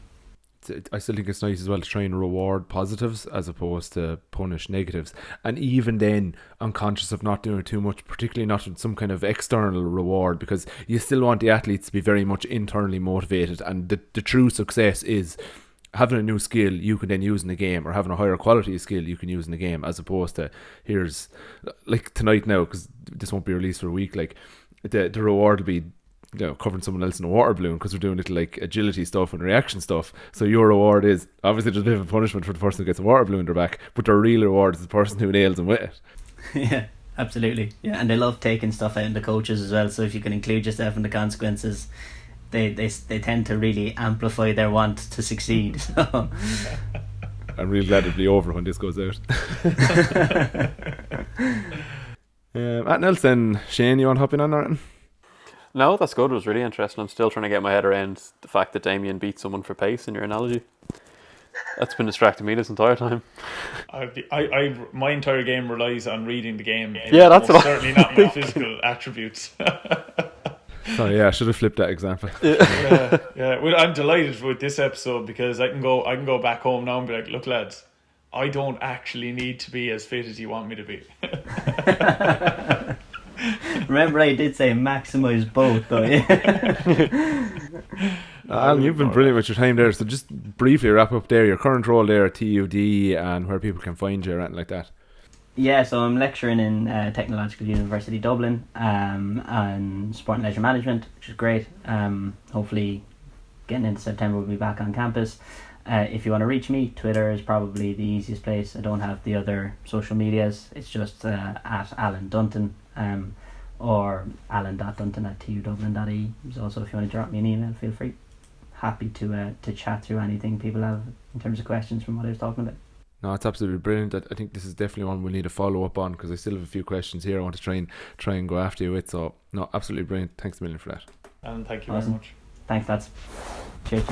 I still think it's nice as well to try and reward positives as opposed to punish negatives. And even then, I'm conscious of not doing too much, particularly not in some kind of external reward, because you still want the athletes to be very much internally motivated. And the true success is having a new skill you can then use in the game, or having a higher quality skill you can use in the game, as opposed to, here's, like tonight now, because this won't be released for a week, like the reward will be, you know, covering someone else in a water balloon, because we're doing little like agility stuff and reaction stuff. So your reward is obviously just a bit of a punishment for the person who gets a water balloon in their back, but the real reward is the person who nails them with it. Yeah, absolutely. Yeah, and they love taking stuff out in the coaches as well. So if you can include yourself in the consequences, they tend to really amplify their want to succeed. So. I'm really glad it'll be over when this goes out. Anything else then, Shane? You want to hop in on that? No, that's good. It was really interesting. I'm still trying to get my head around the fact that Damien beat someone for pace in your analogy. That's been distracting me this entire time. My entire game relies on reading the game. Yeah, that's what certainly not my physical attributes. Sorry, yeah, I should have flipped that example. Yeah. Well, I'm delighted with this episode because I can go back home now and be like, look, lads, I don't actually need to be as fit as you want me to be. Remember, I did say maximise both, though. Yeah. Alan, you've been brilliant with your time there. So just briefly wrap up there, your current role there at TUD and where people can find you or anything like that. Yeah, so I'm lecturing in Technological University Dublin and Sport and Leisure Management, which is great. Hopefully getting into September we'll be back on campus. If you want to reach me, Twitter is probably the easiest place. I don't have the other social medias. It's just at Alan Dunton or alan.dunton@tudublin.ie. So also if you want to drop me an email, feel free. Happy to chat through anything people have in terms of questions from what I was talking about. No, it's absolutely brilliant. I think this is definitely one we'll need to follow up on, because I still have a few questions here I want to try and go after you with. So no, absolutely brilliant. Thanks a million for that. And thank you Awesome. very much. Thanks, lads. Cheers.